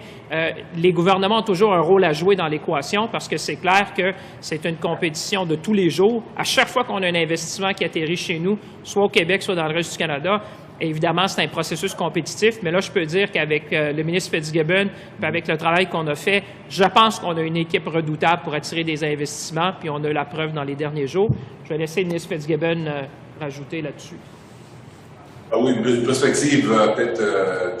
les gouvernements ont toujours un rôle à jouer dans l'équation parce que c'est clair que c'est une compétition de tous les jours. À chaque fois qu'on a un investissement qui atterrit chez nous, soit au Québec, soit dans le reste du Canada, évidemment, c'est un processus compétitif. Mais là, je peux dire qu'avec le ministre Fitzgibbon, puis avec le travail qu'on a fait, je pense qu'on a une équipe redoutable pour attirer des investissements, puis on a la preuve dans les derniers jours. Je vais laisser le ministre Fitzgibbon rajouter là-dessus. Ah oui, une perspective peut-être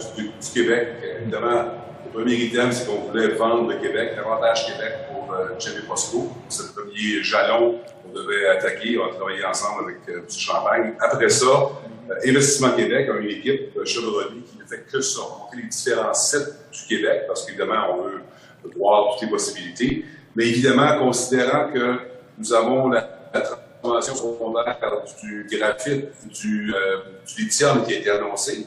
du Québec. Évidemment, le premier item, c'est qu'on voulait vendre le Québec, l'avantage Québec pour GM et POSCO. C'est le premier jalon qu'on devait attaquer. On a travaillé ensemble avec M. Champagne. Après ça, Investissement Québec a une équipe chevronnée qui ne fait que ça, monter les différents sites du Québec, parce qu'évidemment, on veut voir toutes les possibilités. Mais évidemment, considérant que nous avons la transformation secondaire du graphite, du lithium qui a été annoncé,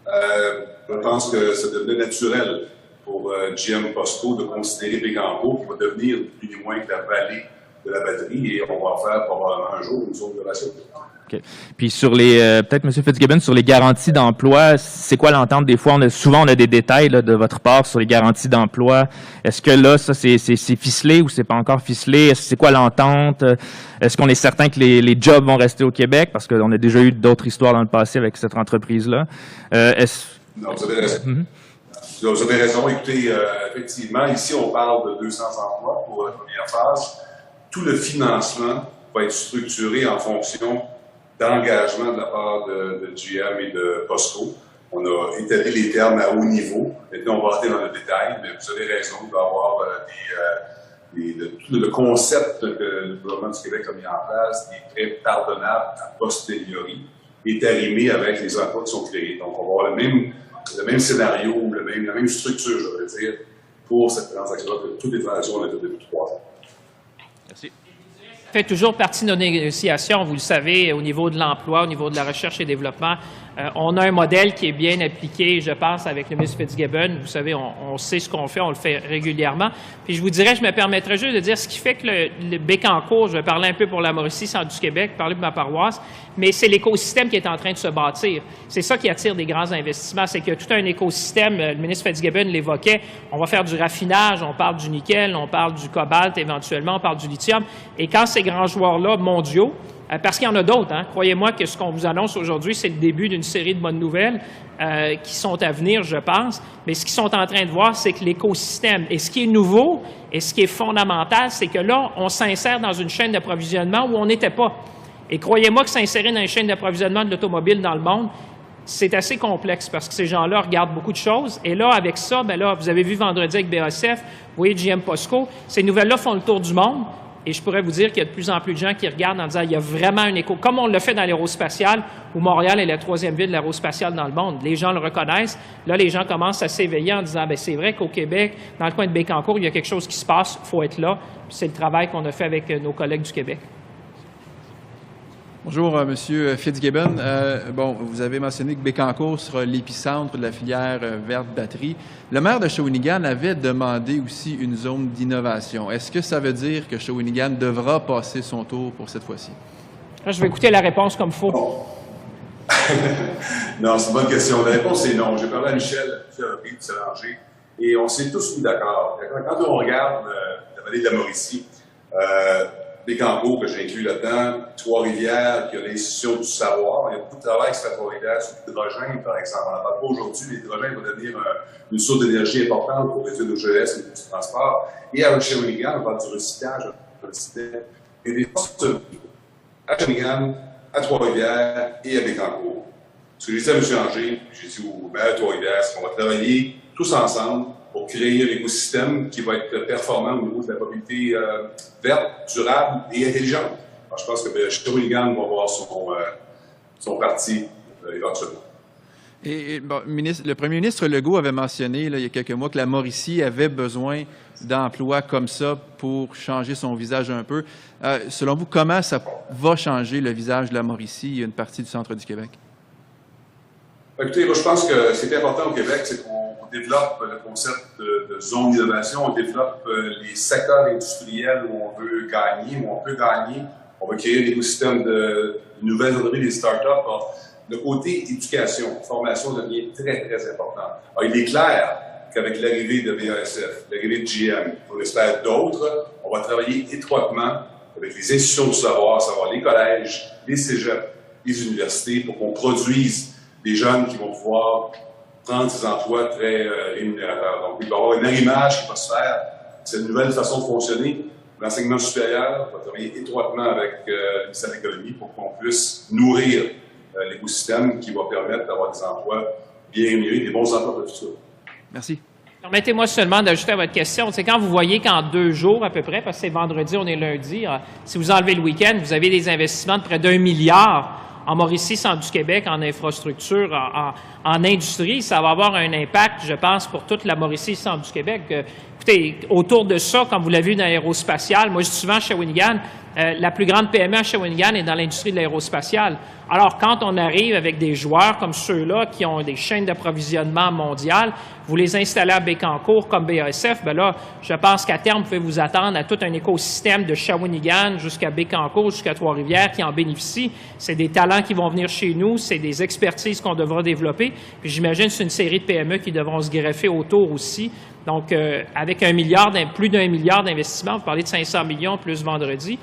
je pense que ça devenait naturel pour GM POSCO de considérer Bécancour qui va devenir plus ni moins que la vallée de la batterie, et on va faire probablement un jour une zone de relation. Okay. Puis sur les, peut-être M. Fitzgibbon, sur les garanties d'emploi, c'est quoi l'entente? Des fois, souvent on a des détails là, de votre part sur les garanties d'emploi. Est-ce que là, ça c'est ficelé ou c'est pas encore ficelé? C'est quoi l'entente? Est-ce qu'on est certain que les jobs vont rester au Québec? Parce qu'on a déjà eu d'autres histoires dans le passé avec cette entreprise-là. Non, vous avez raison. Vous avez raison. Écoutez, effectivement, ici on parle de 200 emplois pour la première phase. Tout le financement va être structuré en fonction d'engagement de la part de GM et de POSCO. On a établi les termes à haut niveau. Maintenant, on va rentrer dans le détail, mais vous avez raison, il va y avoir le concept que le gouvernement du Québec a mis en place, qui est très pardonnable a posteriori, est arrimé avec les emplois qui sont créés. Donc, on va avoir le même scénario, la même structure, je devrais dire, pour cette transaction-là, que toutes les transactions ont été depuis 3 ans. Merci. Ça fait toujours partie de nos négociations, vous le savez, au niveau de l'emploi, au niveau de la recherche et développement. On a un modèle qui est bien appliqué, je pense, avec le ministre Fitzgibbon. Vous savez, on sait ce qu'on fait, on le fait régulièrement. Puis je vous dirais, je me permettrais juste de dire ce qui fait que le Bécancour, je vais parler un peu pour la Mauricie, centre du Québec, parler de ma paroisse, mais c'est l'écosystème qui est en train de se bâtir. C'est ça qui attire des grands investissements, c'est qu'il y a tout un écosystème, le ministre Fitzgibbon l'évoquait, on va faire du raffinage, on parle du nickel, on parle du cobalt éventuellement, on parle du lithium. Et quand ces grands joueurs-là mondiaux Parce qu'il y en a d'autres. Hein. Croyez-moi que ce qu'on vous annonce aujourd'hui, c'est le début d'une série de bonnes nouvelles qui sont à venir, je pense. Mais ce qu'ils sont en train de voir, c'est que l'écosystème, et ce qui est nouveau et ce qui est fondamental, c'est que là, on s'insère dans une chaîne d'approvisionnement où on n'était pas. Et croyez-moi que s'insérer dans une chaîne d'approvisionnement de l'automobile dans le monde, c'est assez complexe parce que ces gens-là regardent beaucoup de choses. Et là, avec ça, ben là, vous avez vu vendredi avec BASF, vous voyez GM POSCO, ces nouvelles-là font le tour du monde. Et je pourrais vous dire qu'il y a de plus en plus de gens qui regardent en disant il y a vraiment un écho, comme on le fait dans l'aérospatial, où Montréal est la 3e ville de l'aérospatial dans le monde. Les gens le reconnaissent. Là, les gens commencent à s'éveiller en disant ben c'est vrai qu'au Québec, dans le coin de Bécancour, il y a quelque chose qui se passe, il faut être là. C'est le travail qu'on a fait avec nos collègues du Québec. Bonjour, Monsieur Fitzgibbon. Vous avez mentionné que Bécancour sera l'épicentre de la filière verte batterie. Le maire de Shawinigan avait demandé aussi une zone d'innovation. Est-ce que ça veut dire que Shawinigan devra passer son tour pour cette fois-ci? Là, je vais écouter la réponse comme il faut. Non, c'est une bonne question. La réponse est non. J'ai parlé à Michel à plusieurs reprises du Sélanger et on s'est tous mis d'accord. Quand on regarde la vallée de la Mauricie, Bécancour, que j'ai inclus là-dedans, Trois-Rivières, qui a l'institution du savoir. Il y a beaucoup de travail qui se fait à Trois-Rivières sur l'hydrogène, par exemple. On n'en parle pas aujourd'hui, l'hydrogène va devenir une source d'énergie importante pour réduire nos GES et du transport. Et à Shawinigan, on parle du recyclage, et des postes à Shawinigan, à Trois-Rivières et à Bécancour. Ce que j'ai dit à M. Anger, j'ai dit au maire de Trois-Rivières, c'est qu'on va travailler tous ensemble pour créer un écosystème qui va être performant au niveau de la mobilité verte, durable et intelligente. Alors, je pense que Shawinigan va avoir son parti éventuellement. Le premier ministre Legault avait mentionné il y a quelques mois que la Mauricie avait besoin d'emplois comme ça pour changer son visage un peu. Selon vous, comment ça va changer le visage de la Mauricie et une partie du centre du Québec? Écoutez, moi, je pense que ce qui est important au Québec, c'est qu'on développe le concept de zone d'innovation, on développe les secteurs industriels où on veut gagner, où on peut gagner. On veut créer un écosystème de nouvelles entreprises, des startups. Alors, le côté éducation, formation devient très, très important. Alors, il est clair qu'avec l'arrivée de BASF, l'arrivée de GM, on espère d'autres, on va travailler étroitement avec les institutions du savoir, à savoir les collèges, les cégeps, les universités, pour qu'on produise des jeunes qui vont pouvoir prendre ces emplois très rémunérateurs. Donc, il va y avoir un arrimage qui va se faire. C'est une nouvelle façon de fonctionner. L'enseignement supérieur va travailler étroitement avec le ministère de l'Économie pour qu'on puisse nourrir l'écosystème qui va permettre d'avoir des emplois bien rémunérés, des bons emplois pour le futur. Merci. Permettez-moi seulement d'ajouter à votre question. C'est quand vous voyez qu'en 2 jours à peu près, parce que c'est vendredi, on est lundi, si vous enlevez le week-end, vous avez des investissements de près d'1 milliard en Mauricie, centre du Québec, en infrastructure, en industrie. Ça va avoir un impact, je pense, pour toute la Mauricie, centre du Québec. Écoutez, autour de ça, comme vous l'avez vu dans l'aérospatial, moi je dis souvent à Shawinigan, la plus grande PME à Shawinigan est dans l'industrie de l'aérospatial. Alors, quand on arrive avec des joueurs comme ceux-là qui ont des chaînes d'approvisionnement mondiales, vous les installez à Bécancour comme BASF, bien là, je pense qu'à terme, vous pouvez vous attendre à tout un écosystème de Shawinigan jusqu'à Bécancour, jusqu'à Trois-Rivières qui en bénéficient. C'est des talents qui vont venir chez nous, c'est des expertises qu'on devra développer. Puis j'imagine que c'est une série de PME qui devront se greffer autour aussi. Donc, avec plus d'1 milliard d'investissements, vous parlez de 500 millions plus vendredi,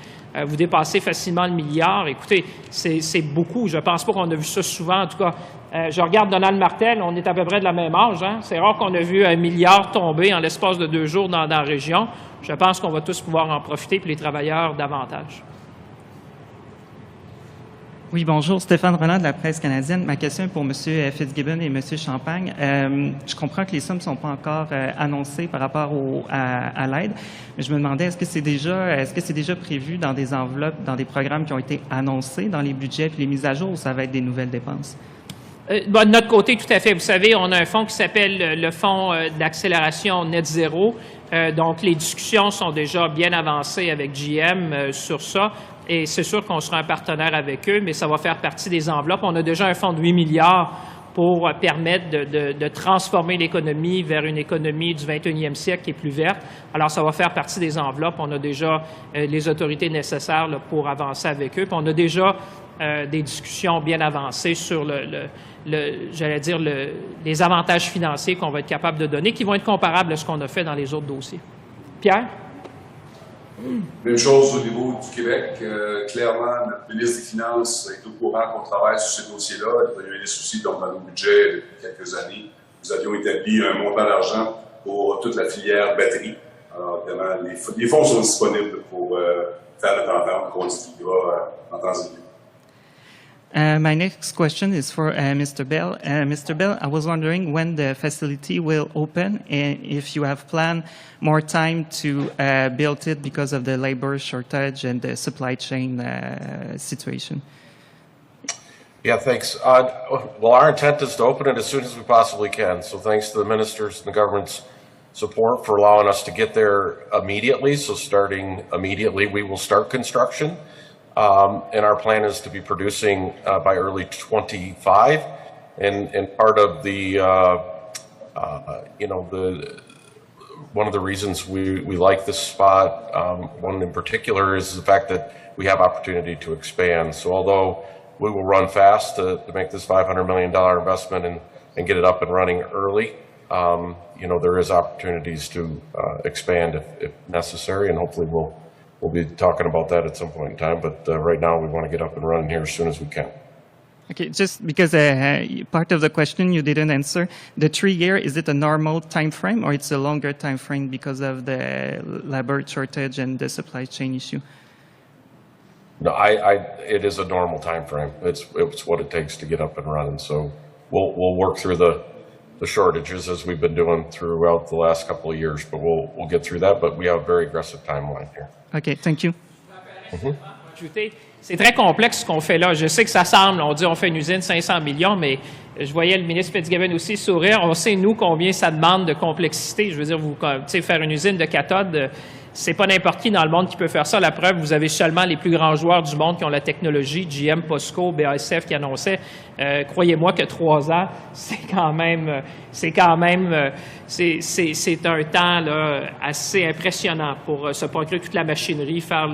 vous dépassez facilement le milliard. Écoutez, c'est beaucoup. Je ne pense pas qu'on a vu ça souvent. En tout cas, je regarde Donald Martel, on est à peu près de la même âge. Hein? C'est rare qu'on a vu 1 milliard tomber en l'espace de 2 jours dans la région. Je pense qu'on va tous pouvoir en profiter, puis les travailleurs davantage. Oui, bonjour. Stéphane Roland de la Presse canadienne. Ma question est pour M. Fitzgibbon et M. Champagne. Je comprends que les sommes ne sont pas encore annoncées par rapport à l'aide, mais je me demandais, est-ce que c'est déjà prévu dans des enveloppes, dans des programmes qui ont été annoncés dans les budgets et les mises à jour, ou ça va être des nouvelles dépenses? De notre côté, tout à fait. Vous savez, on a un fonds qui s'appelle le Fonds d'accélération Net Zéro. Donc, les discussions sont déjà bien avancées avec GM sur ça. Et c'est sûr qu'on sera un partenaire avec eux, mais ça va faire partie des enveloppes. On a déjà un fonds de 8 milliards pour permettre de transformer l'économie vers une économie du 21e siècle qui est plus verte. Alors, ça va faire partie des enveloppes. On a déjà les autorités nécessaires là, pour avancer avec eux. Puis on a déjà des discussions bien avancées sur les avantages financiers qu'on va être capable de donner, qui vont être comparables à ce qu'on a fait dans les autres dossiers. Pierre? Même chose au niveau du Québec. Clairement, notre ministre des Finances est au courant qu'on travaille sur ces dossiers-là. Il y a eu des soucis dans nos budgets depuis quelques années. Nous avions établi un montant d'argent pour toute la filière batterie. Alors, évidemment, les fonds sont disponibles pour faire notre entente qu'on divulguera en temps et lieu. My next question is for Mr. Bell. Mr. Bell, I was wondering when the facility will open and if you have planned more time to build it because of the labor shortage and the supply chain situation. Yeah, thanks. Well, our intent is to open it as soon as we possibly can. So thanks to the ministers and the government's support for allowing us to get there immediately. So starting immediately, we will start construction. And our plan is to be producing by early 25. And part of the, one of the reasons we like this spot, one in particular, is the fact that we have opportunity to expand. So although we will run fast to make this $500 million investment and get it up and running early, there is opportunities to expand if necessary, and hopefully we'll be talking about that at some point in time, but right now we want to get up and running here as soon as we can. Okay, just because part of the question you didn't answer, the 3 year, is it a normal time frame or it's a longer time frame because of the labor shortage and the supply chain issue? No, it is a normal time frame. It's what it takes to get up and running. So we'll work through the shortages as we've been doing throughout the last couple of years, but we'll get through that. But we have a very aggressive timeline here. Okay, thank you. C'est très complexe ce qu'on fait là. Je sais que ça semble, on dit on fait une usine 500 millions, mais je voyais le ministre Fitzgibbon aussi sourire. On sait, nous, combien ça demande de complexité. Je veux dire, faire une usine de cathodes, c'est pas n'importe qui dans le monde qui peut faire ça. La preuve, vous avez seulement les plus grands joueurs du monde qui ont la technologie, GM, POSCO, BASF qui annonçaient. Croyez-moi que 3 ans, c'est un temps là, assez impressionnant pour se procurer toute la machinerie, faire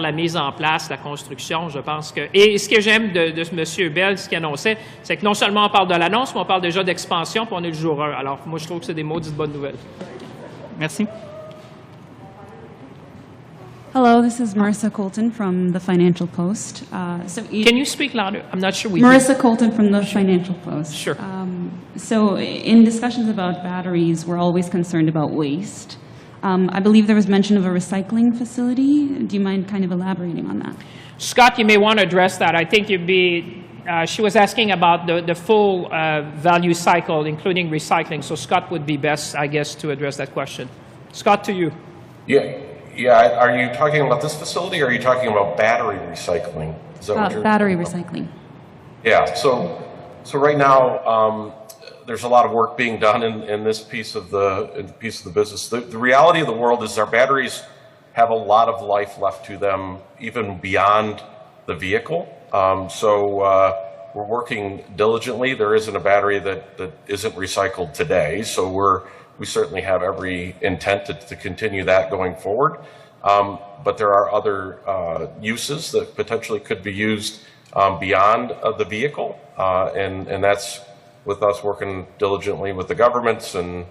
la mise en place, la construction, je pense que... Et ce que j'aime de M. Bell, ce qu'il annonçait, c'est que non seulement on parle de l'annonce, mais on parle déjà d'expansion, puis on est le jour 1. Alors, moi, je trouve que c'est des maudites bonnes nouvelles. Merci. Hello, this is Marissa Colton from the Financial Post. Can you speak louder? I'm not sure we Marissa Colton from the Financial Post. Sure. So in discussions about batteries, we're always concerned about waste. I believe there was mention of a recycling facility. Do you mind kind of elaborating on that? Scott, you may want to address that. I think she was asking about the full value cycle, including recycling. So Scott would be best, I guess, to address that question. Scott, to you. Yeah. Are you talking about this facility, or are you talking about battery recycling? Is that what you're Battery talking about? recycling. Yeah. So right now, there's a lot of work being done in this piece of the business. The reality of the world is our batteries have a lot of life left to them, even beyond the vehicle. We're working diligently. There isn't a battery that isn't recycled today, so we certainly have every intent to continue that going forward. But there are other uses that potentially could be used beyond the vehicle, and that's with us working diligently with the governments and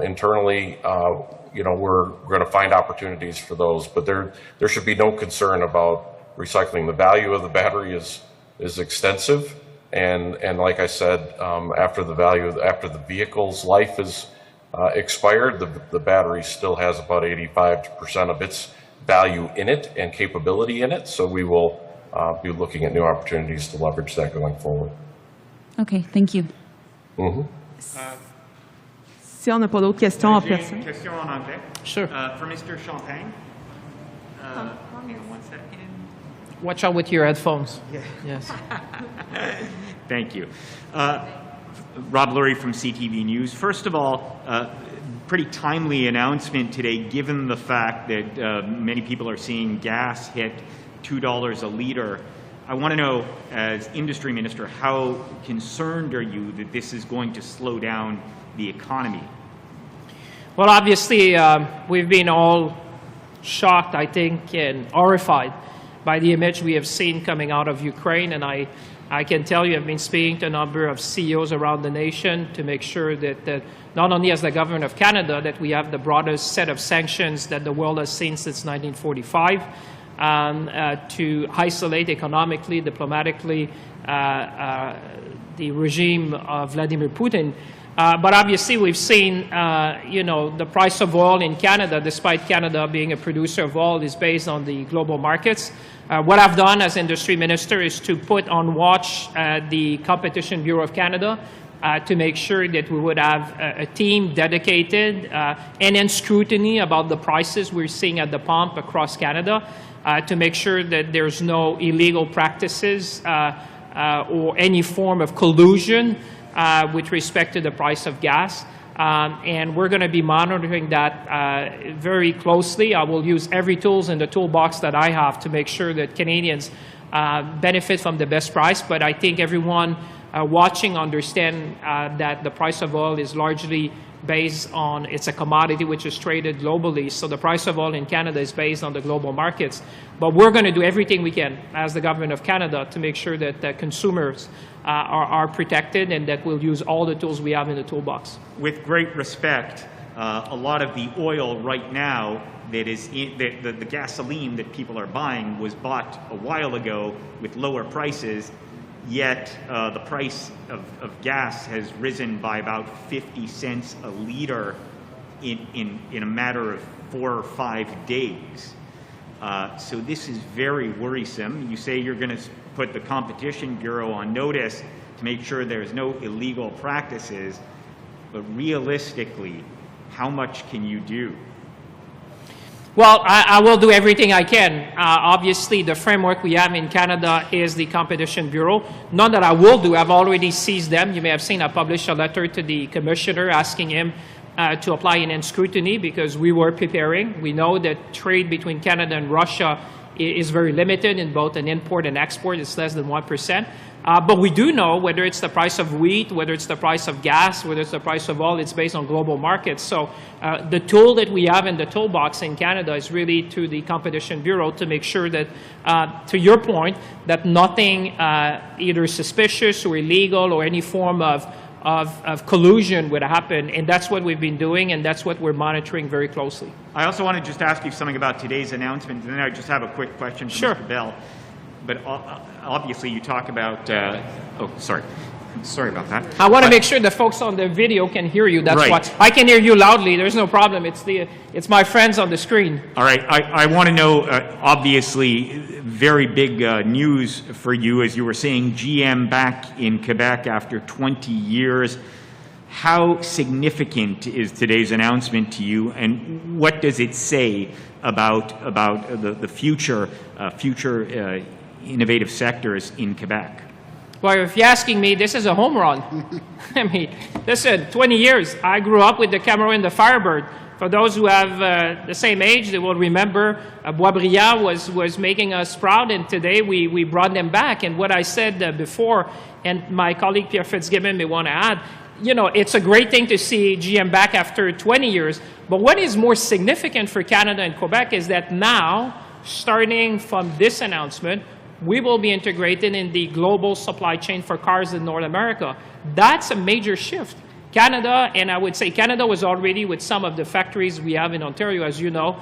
internally. We're going to find opportunities for those, but there should be no concern about recycling. The value of the battery is extensive, and like I said, after the vehicle's life is expired, the battery still has about 85% of its value in it and capability in it. So we will be looking at new opportunities to leverage that going forward. Okay, thank you. Mm-hmm. Si on n'a pas d'autres questions en personne. Une question en anglais. Sure. For Mr. Champagne. Watch out with your headphones. Yes. Thank you. Rob Lurie from CTV News. First of all, pretty timely announcement today, given the fact that many people are seeing gas hit $2 a liter. I want to know, as industry minister, how concerned are you that this is going to slow down the economy? Well, obviously, we've been all shocked, I think, and horrified by the image we have seen coming out of Ukraine. And I can tell you, I've been speaking to a number of CEOs around the nation to make sure that not only as the government of Canada, that we have the broadest set of sanctions that the world has seen since 1945, to isolate economically, diplomatically, the regime of Vladimir Putin. But obviously, we've seen, the price of oil in Canada, despite Canada being a producer of oil, is based on the global markets. What I've done as industry minister is to put on watch the Competition Bureau of Canada to make sure that we would have a team dedicated and in scrutiny about the prices we're seeing at the pump across Canada to make sure that there's no illegal practices or any form of collusion with respect to the price of gas. And we're going to be monitoring that very closely. I will use every tool in the toolbox that I have to make sure that Canadians benefit from the best price. But I think everyone watching understand that the price of oil is largely based on, it's a commodity which is traded globally. So the price of oil in Canada is based on the global markets. But we're going to do everything we can as the government of Canada to make sure that consumers are protected and that we'll use all the tools we have in the toolbox. With great respect, a lot of the oil right now that is the gasoline that people are buying was bought a while ago with lower prices, yet the price of gas has risen by about 50 cents a liter in a matter of 4 or 5 days. So this is very worrisome. You say you're going to put the Competition Bureau on notice to make sure there's no illegal practices, but realistically, how much can you do? Well, I will do everything I can. Obviously, the framework we have in Canada is the Competition Bureau. None that I will do. I've already seized them. You may have seen I published a letter to the commissioner asking him to apply an scrutiny because we were preparing. We know that trade between Canada and Russia is very limited in both an import and export. It's less than 1%. But we do know whether it's the price of wheat, whether it's the price of gas, whether it's the price of oil, it's based on global markets. So the tool that we have in the toolbox in Canada is really to the Competition Bureau to make sure that, to your point, that nothing either suspicious or illegal or any form of collusion would happen. And that's what we've been doing, and that's what we're monitoring very closely. I also want to just ask you something about today's announcement, and then I just have a quick question for Sure. Mr. Bell. But obviously you talk about, sorry about that. I want to make sure the folks on the video can hear you. That's Right. why. I can hear you loudly. There's no problem. It's my friends on the screen. All right, I want to know, obviously, very big news for you, as you were saying, GM back in Quebec after 20 years. How significant is today's announcement to you, and what does it say about the future innovative sectors in Quebec? Well, if you're asking me, this is a home run. I mean, listen, 20 years. I grew up with the Camaro and the Firebird. For those who have the same age, they will remember Boisbriand was making us proud, and today we brought them back. And what I said before, and my colleague Pierre Fitzgibbon may want to add, it's a great thing to see GM back after 20 years. But what is more significant for Canada and Quebec is that now, starting from this announcement, we will be integrated in the global supply chain for cars in North America. That's a major shift. Canada, and I would say Canada was already with some of the factories we have in Ontario, as you know,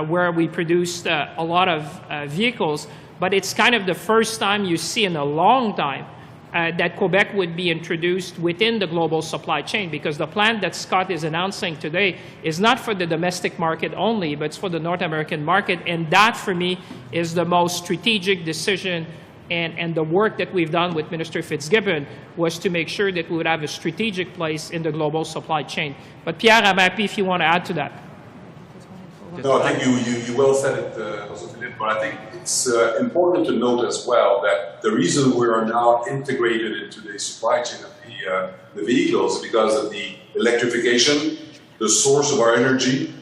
where we produced a lot of vehicles, but it's kind of the first time you see in a long time that Quebec would be introduced within the global supply chain, because the plan that Scott is announcing today is not for the domestic market only, but it's for the North American market. And that, for me, is the most strategic decision, and the work that we've done with Minister Fitzgibbon was to make sure that we would have a strategic place in the global supply chain. But Pierre, I'm happy if you want to add to that. No, I think you well said it, José Philippe, but I think it's important to note as well that the reason we are now integrated into the supply chain of the vehicles is because of the electrification, the source of our energy,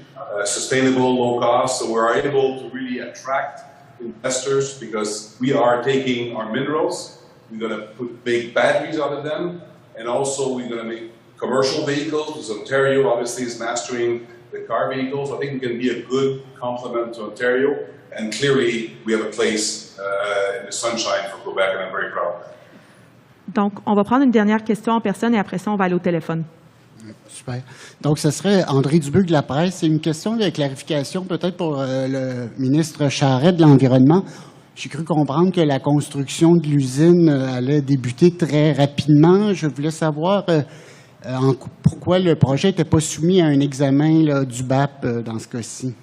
sustainable, low cost, so we are able to really attract investors because we are taking our minerals, we're going to make batteries out of them, and also we're going to make commercial vehicles, because Ontario obviously is mastering the car vehicles. I think we can be a good complement to Ontario, and clearly we have a place in the sunshine for Quebec, and I'm very proud of that. Donc, on va prendre une dernière question en personne et après ça, on va aller au téléphone. Super. Donc, ce serait André Dubuc de la presse. C'est une question de clarification peut-être pour le ministre Charest de l'Environnement. J'ai cru comprendre que la construction de l'usine allait débuter très rapidement. Je voulais savoir pourquoi le projet n'était pas soumis à un examen là, du BAP dans ce cas-ci.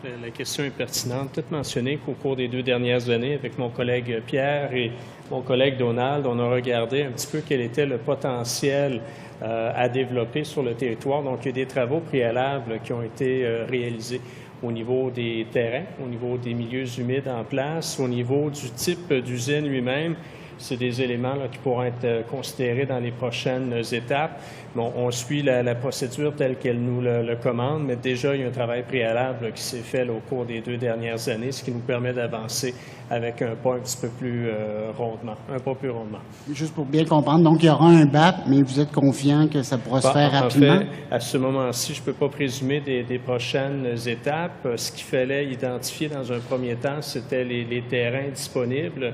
La question est pertinente. Peut-être mentionner qu'au cours des 2 dernières années, avec mon collègue Pierre et mon collègue Donald, on a regardé un petit peu quel était le potentiel à développer sur le territoire. Donc, il y a des travaux préalables qui ont été réalisés au niveau des terrains, au niveau des milieux humides en place, au niveau du type d'usine lui-même. C'est des éléments là, qui pourront être considérés dans les prochaines étapes. Bon, on suit la procédure telle qu'elle nous le commande, mais déjà, il y a un travail préalable là, qui s'est fait là, au cours des 2 dernières années, ce qui nous permet d'avancer avec un pas un petit peu plus rondement, un pas plus rondement. Juste pour bien comprendre, donc il y aura un BAP, mais vous êtes confiant que ça pourra se faire rapidement? En fait, à ce moment-ci, je ne peux pas présumer des prochaines étapes. Ce qu'il fallait identifier dans un premier temps, c'était les terrains disponibles.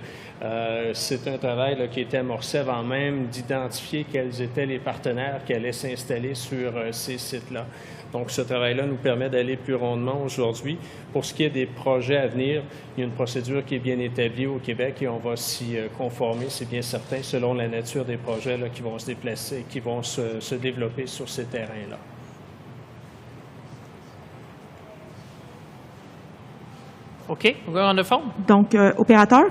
C'est un travail là, qui était amorcé avant même d'identifier quels étaient les partenaires qui allaient s'installer sur ces sites-là. Donc, ce travail-là nous permet d'aller plus rondement aujourd'hui. Pour ce qui est des projets à venir, il y a une procédure qui est bien établie au Québec et on va s'y conformer, c'est bien certain, selon la nature des projets là, qui vont se déplacer, qui vont se développer sur ces terrains-là. OK, we're going on the phone. Donc, opérateur?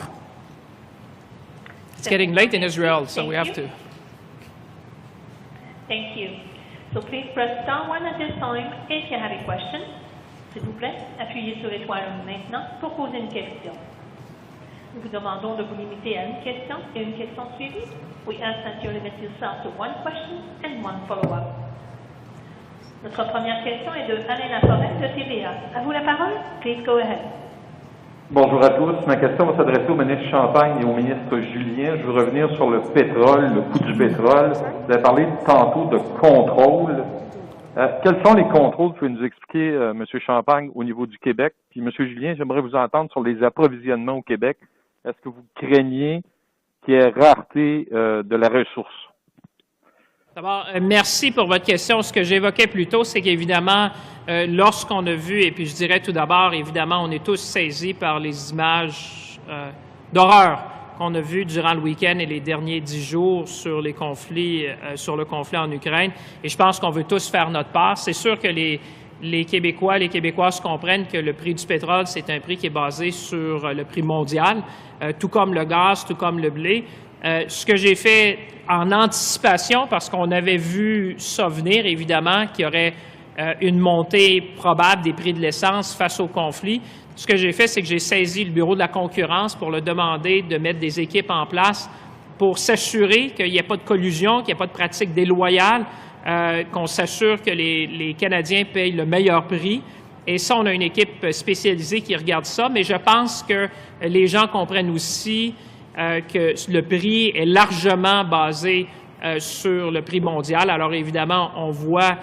It's getting late in Israel, so we have to. Thank you. So please press star 1 at this time if you have a question. S'il vous plaît, appuyez sur l'étoile maintenant pour poser une question. Nous vous demandons de vous limiter à une question et une question suivie. We ask that you limit yourself to one question and one follow-up. Notre première question est de Alain Laforêt de TVA. À vous la parole. Please go ahead. Bonjour à tous. Ma question va s'adresser au ministre Champagne et au ministre Julien. Je veux revenir sur le pétrole, le coût du pétrole. Vous avez parlé tantôt de contrôle. Quels sont les contrôles, vous pouvez nous expliquer, M. Champagne, au niveau du Québec? Puis, M. Julien, j'aimerais vous entendre sur les approvisionnements au Québec. Est-ce que vous craignez qu'il y ait rareté de la ressource? D'abord, merci pour votre question. Ce que j'évoquais plus tôt, c'est qu'évidemment, lorsqu'on a vu, et puis je dirais tout d'abord, évidemment, on est tous saisis par les images d'horreur qu'on a vues durant le week-end et les derniers 10 jours sur les conflits, sur le conflit en Ukraine. Et je pense qu'on veut tous faire notre part. C'est sûr que les Québécois, les Québécoises comprennent que le prix du pétrole, c'est un prix qui est basé sur le prix mondial, tout comme le gaz, tout comme le blé. Ce que j'ai fait en anticipation, parce qu'on avait vu ça venir, évidemment, qu'il y aurait une montée probable des prix de l'essence face au conflit, ce que j'ai fait, c'est que j'ai saisi le Bureau de la concurrence pour leur demander de mettre des équipes en place pour s'assurer qu'il n'y ait pas de collusion, qu'il n'y ait pas de pratiques déloyales, qu'on s'assure que les Canadiens payent le meilleur prix. Et ça, on a une équipe spécialisée qui regarde ça, mais je pense que les gens comprennent aussi que le prix est largement basé sur le prix mondial. Alors évidemment, on voit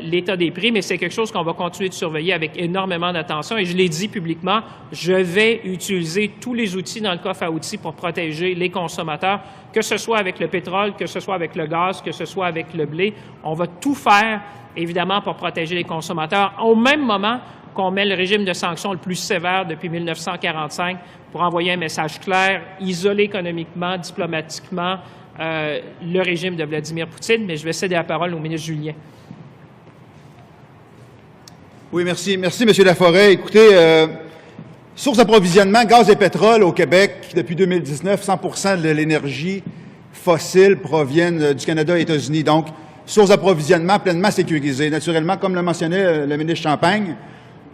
l'état des prix, mais c'est quelque chose qu'on va continuer de surveiller avec énormément d'attention. Et je l'ai dit publiquement, je vais utiliser tous les outils dans le coffre à outils pour protéger les consommateurs, que ce soit avec le pétrole, que ce soit avec le gaz, que ce soit avec le blé. On va tout faire, évidemment, pour protéger les consommateurs, au même moment qu'on met le régime de sanctions le plus sévère depuis 1945 pour envoyer un message clair, isoler économiquement, diplomatiquement le régime de Vladimir Poutine. Mais je vais céder la parole au ministre Julien. Oui, merci. Merci, M. Laforêt. Écoutez, source d'approvisionnement, gaz et pétrole au Québec, depuis 2019, 100% de l'énergie fossile proviennent du Canada et des États-Unis. Donc, source d'approvisionnement pleinement sécurisée. Naturellement, comme le mentionnait le ministre Champagne,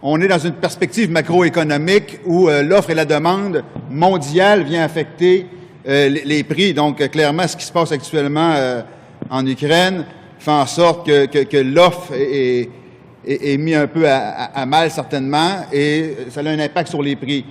on est dans une perspective macroéconomique où l'offre et la demande mondiale vient affecter les prix. Donc, clairement, ce qui se passe actuellement en Ukraine fait en sorte que l'offre est mis un peu à mal, certainement, et ça a un impact sur les prix.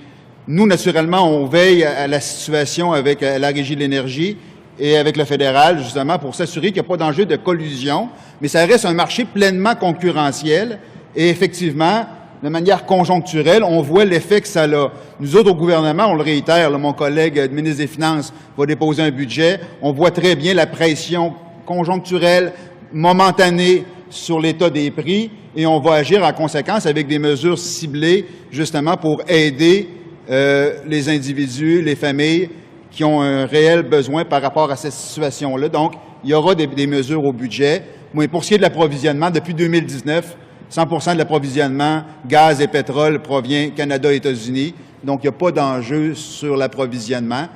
Nous, naturellement, on veille à la situation avec la Régie de l'énergie et avec le fédéral, justement, pour s'assurer qu'il n'y a pas d'enjeu de collusion, mais ça reste un marché pleinement concurrentiel et effectivement, de manière conjoncturelle, on voit l'effet que ça a. Nous autres, au gouvernement, on le réitère, là, mon collègue le ministre des Finances va déposer un budget, on voit très bien la pression conjoncturelle, momentanée sur l'état des prix et on va agir en conséquence avec des mesures ciblées, justement, pour aider les individus, les familles qui ont un réel besoin par rapport à cette situation-là. Donc, il y aura des mesures au budget. Mais pour ce qui est de l'approvisionnement, depuis 2019, 100% de l'approvisionnement gaz et pétrole provient Canada et États-Unis. Donc, il n'y a pas d'enjeu sur l'approvisionnement.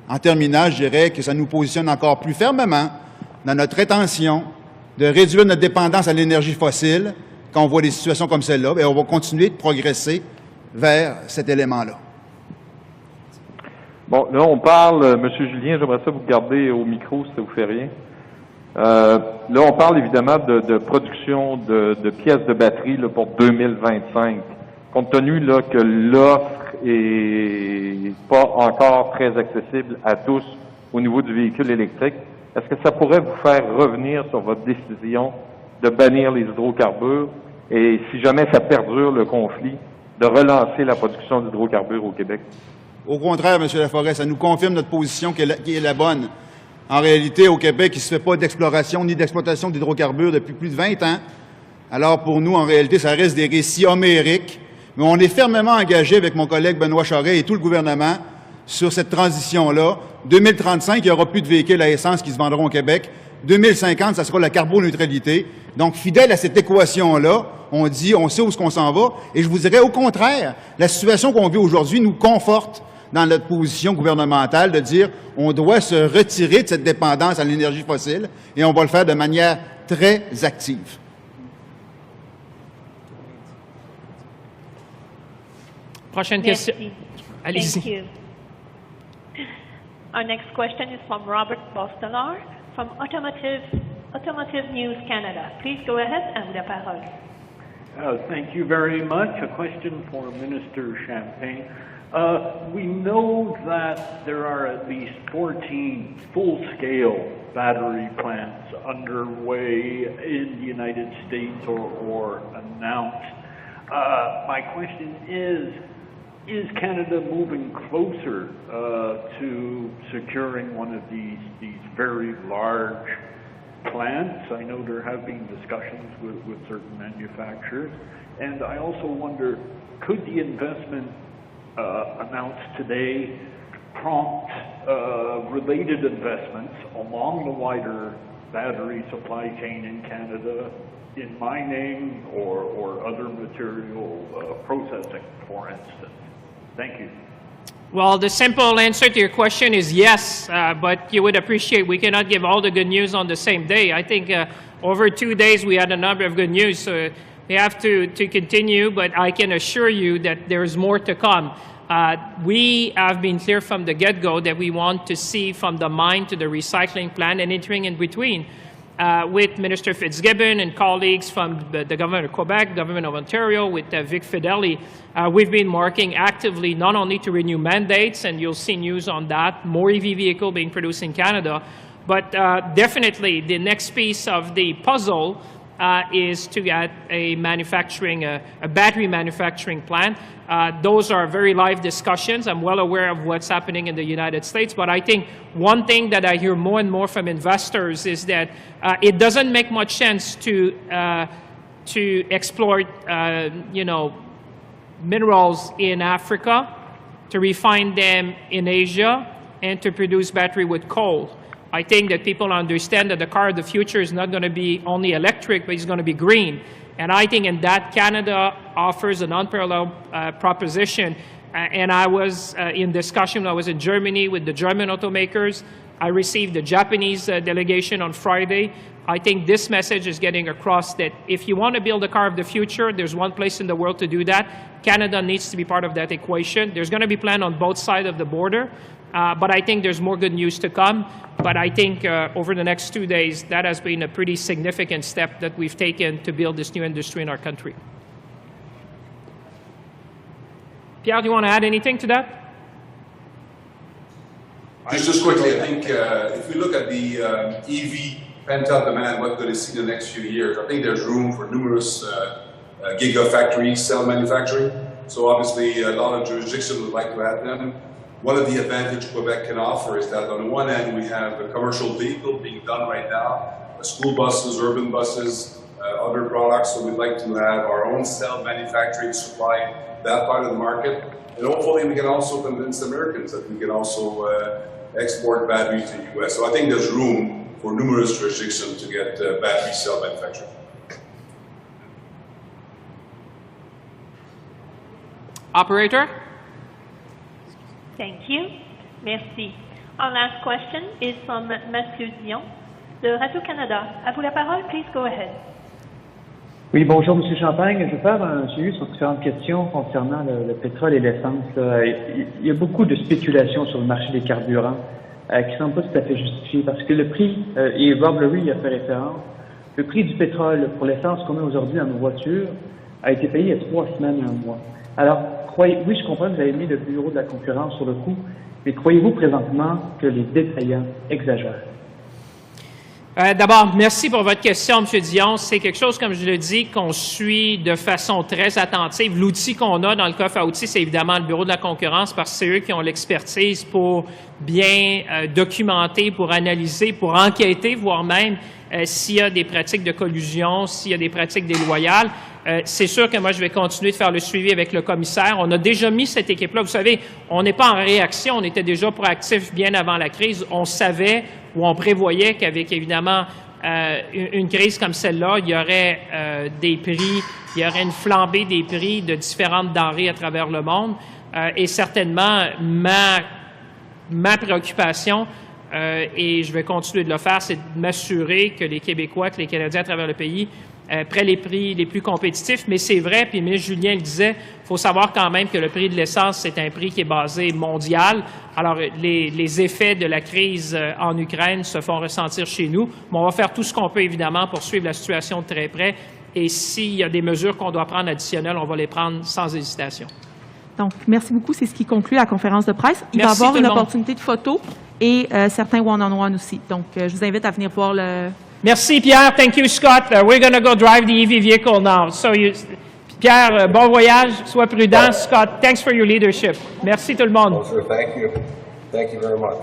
En terminant, je dirais que ça nous positionne encore plus fermement dans notre intention de réduire notre dépendance à l'énergie fossile quand on voit des situations comme celle-là. Et on va continuer de progresser vers cet élément-là. Bon, là, on parle, M. Julien, j'aimerais ça vous garder au micro si ça vous fait rien. Là, on parle évidemment de production de pièces de batterie là, pour 2025. Compte tenu là, que l'offre est pas encore très accessible à tous au niveau du véhicule électrique, est-ce que ça pourrait vous faire revenir sur votre décision de bannir les hydrocarbures et, si jamais ça perdure le conflit, de relancer la production d'hydrocarbures au Québec? Au contraire, M. Laforêt, ça nous confirme notre position qui est la bonne. En réalité, au Québec, il ne se fait pas d'exploration ni d'exploitation d'hydrocarbures depuis plus de 20 ans. Alors, pour nous, en réalité, ça reste des récits homériques. Mais on est fermement engagé avec mon collègue Benoît Charest et tout le gouvernement sur cette transition-là. 2035, il n'y aura plus de véhicules à essence qui se vendront au Québec. 2050, ça sera la carboneutralité. Donc, fidèle à cette équation-là, on dit, on sait où est-ce qu'on s'en va. Et je vous dirais, au contraire, la situation qu'on vit aujourd'hui nous conforte dans notre position gouvernementale de dire on doit se retirer de cette dépendance à l'énergie fossile et on va le faire de manière très active. Prochaine question. Allez-y. Thank you. Our next question is from Robert Bostelar from Automotive News Canada. Please go ahead and la parole. Thank you very much. A question for Minister Champagne. We know that there are at least 14 full-scale battery plants underway in the United States or announced. My question is Canada moving closer to securing one of these very large plants? I know there have been discussions with certain manufacturers. And I also wonder, could the investment announced today prompt related investments along the wider battery supply chain in Canada in mining or other material processing, for instance? Thank you. Well, the simple answer to your question is yes, but you would appreciate we cannot give all the good news on the same day. I think over 2 days we had a number of good news, so we have to continue, but I can assure you that there is more to come. We have been clear from the get-go that we want to see from the mine to the recycling plant and anything in between. With Minister Fitzgibbon and colleagues from the Government of Quebec, Government of Ontario, with Vic Fideli, we've been working actively not only to renew mandates, and you'll see news on that, more EV vehicle being produced in Canada, but definitely the next piece of the puzzle is to get a battery manufacturing plant. Those are very live discussions. I'm well aware of what's happening in the United States, but I think one thing that I hear more and more from investors is that it doesn't make much sense to exploit, minerals in Africa, to refine them in Asia, and to produce battery with coal. I think that people understand that the car of the future is not going to be only electric, but it's going to be green. And I think in that, Canada offers an unparalleled proposition. And I was in discussion when I was in Germany with the German automakers. I received the Japanese delegation on Friday. I think this message is getting across that if you want to build a car of the future, there's one place in the world to do that. Canada needs to be part of that equation. There's going to be planned on both sides of the border. But I think there's more good news to come. But I think over the next 2 days, that has been a pretty significant step that we've taken to build this new industry in our country. Pierre, do you want to add anything to that? Just quickly, I think if we look at the EV pent-up demand, what we're going to see in the next few years, I think there's room for numerous gigafactories, cell manufacturing. So obviously, a lot of jurisdictions would like to have them. One of the advantages Quebec can offer is that on the one end, we have a commercial vehicle being done right now, school buses, urban buses, other products. So we'd like to have our own cell manufacturing supply that part of the market. And hopefully we can also convince Americans that we can also export batteries to the U.S. So I think there's room for numerous jurisdictions to get battery cell manufacturing. Operator? Thank you. Merci. Our last question is from Mathieu Dion de Radio-Canada. À vous la parole, please go ahead. Oui, bonjour, M. Champagne. Je vais faire un suivi sur différentes questions concernant le pétrole et l'essence. Il y a beaucoup de spéculation sur le marché des carburants qui ne sont pas tout à fait justifiées parce que le prix, et Rob Lurie y a fait référence, le prix du pétrole pour l'essence qu'on a aujourd'hui dans nos voitures a été payé il y a 3 semaines et 1 mois. Alors, oui, je comprends que vous avez mis le bureau de la concurrence sur le coup, mais croyez-vous présentement que les détaillants exagèrent? D'abord, merci pour votre question, M. Dion. C'est quelque chose, comme je le dis, qu'on suit de façon très attentive. L'outil qu'on a dans le coffre à outils, c'est évidemment le Bureau de la concurrence, parce que c'est eux qui ont l'expertise pour bien documenter, pour analyser, pour enquêter, voire même s'il y a des pratiques de collusion, s'il y a des pratiques déloyales. C'est sûr que moi, je vais continuer de faire le suivi avec le commissaire. On a déjà mis cette équipe-là. Vous savez, on n'est pas en réaction, on était déjà proactif bien avant la crise. On savait ou on prévoyait qu'avec, évidemment, une crise comme celle-là, il y aurait des prix, il y aurait une flambée des prix de différentes denrées à travers le monde. Et certainement, ma préoccupation, et je vais continuer de le faire, c'est de m'assurer que les Québécois, que les Canadiens à travers le pays prennent les prix les plus compétitifs. Mais c'est vrai, puis le ministre Julien le disait, il faut savoir quand même que le prix de l'essence, c'est un prix qui est basé mondial. Alors, les effets de la crise en Ukraine se font ressentir chez nous. Mais on va faire tout ce qu'on peut, évidemment, pour suivre la situation de très près. Et s'il y a des mesures qu'on doit prendre additionnelles, on va les prendre sans hésitation. Donc, merci beaucoup. C'est ce qui conclut la conférence de presse. Il Merci va y avoir tout une le monde. opportunité de photo et certains one-on-one aussi. Donc, je vous invite à venir voir le... Merci, Pierre. Thank you, Scott. We're going to go drive the EV vehicle now. So, Pierre, bon voyage. Sois prudent. Scott, thanks for your leadership. Merci tout le monde. Thank you. Thank you very much.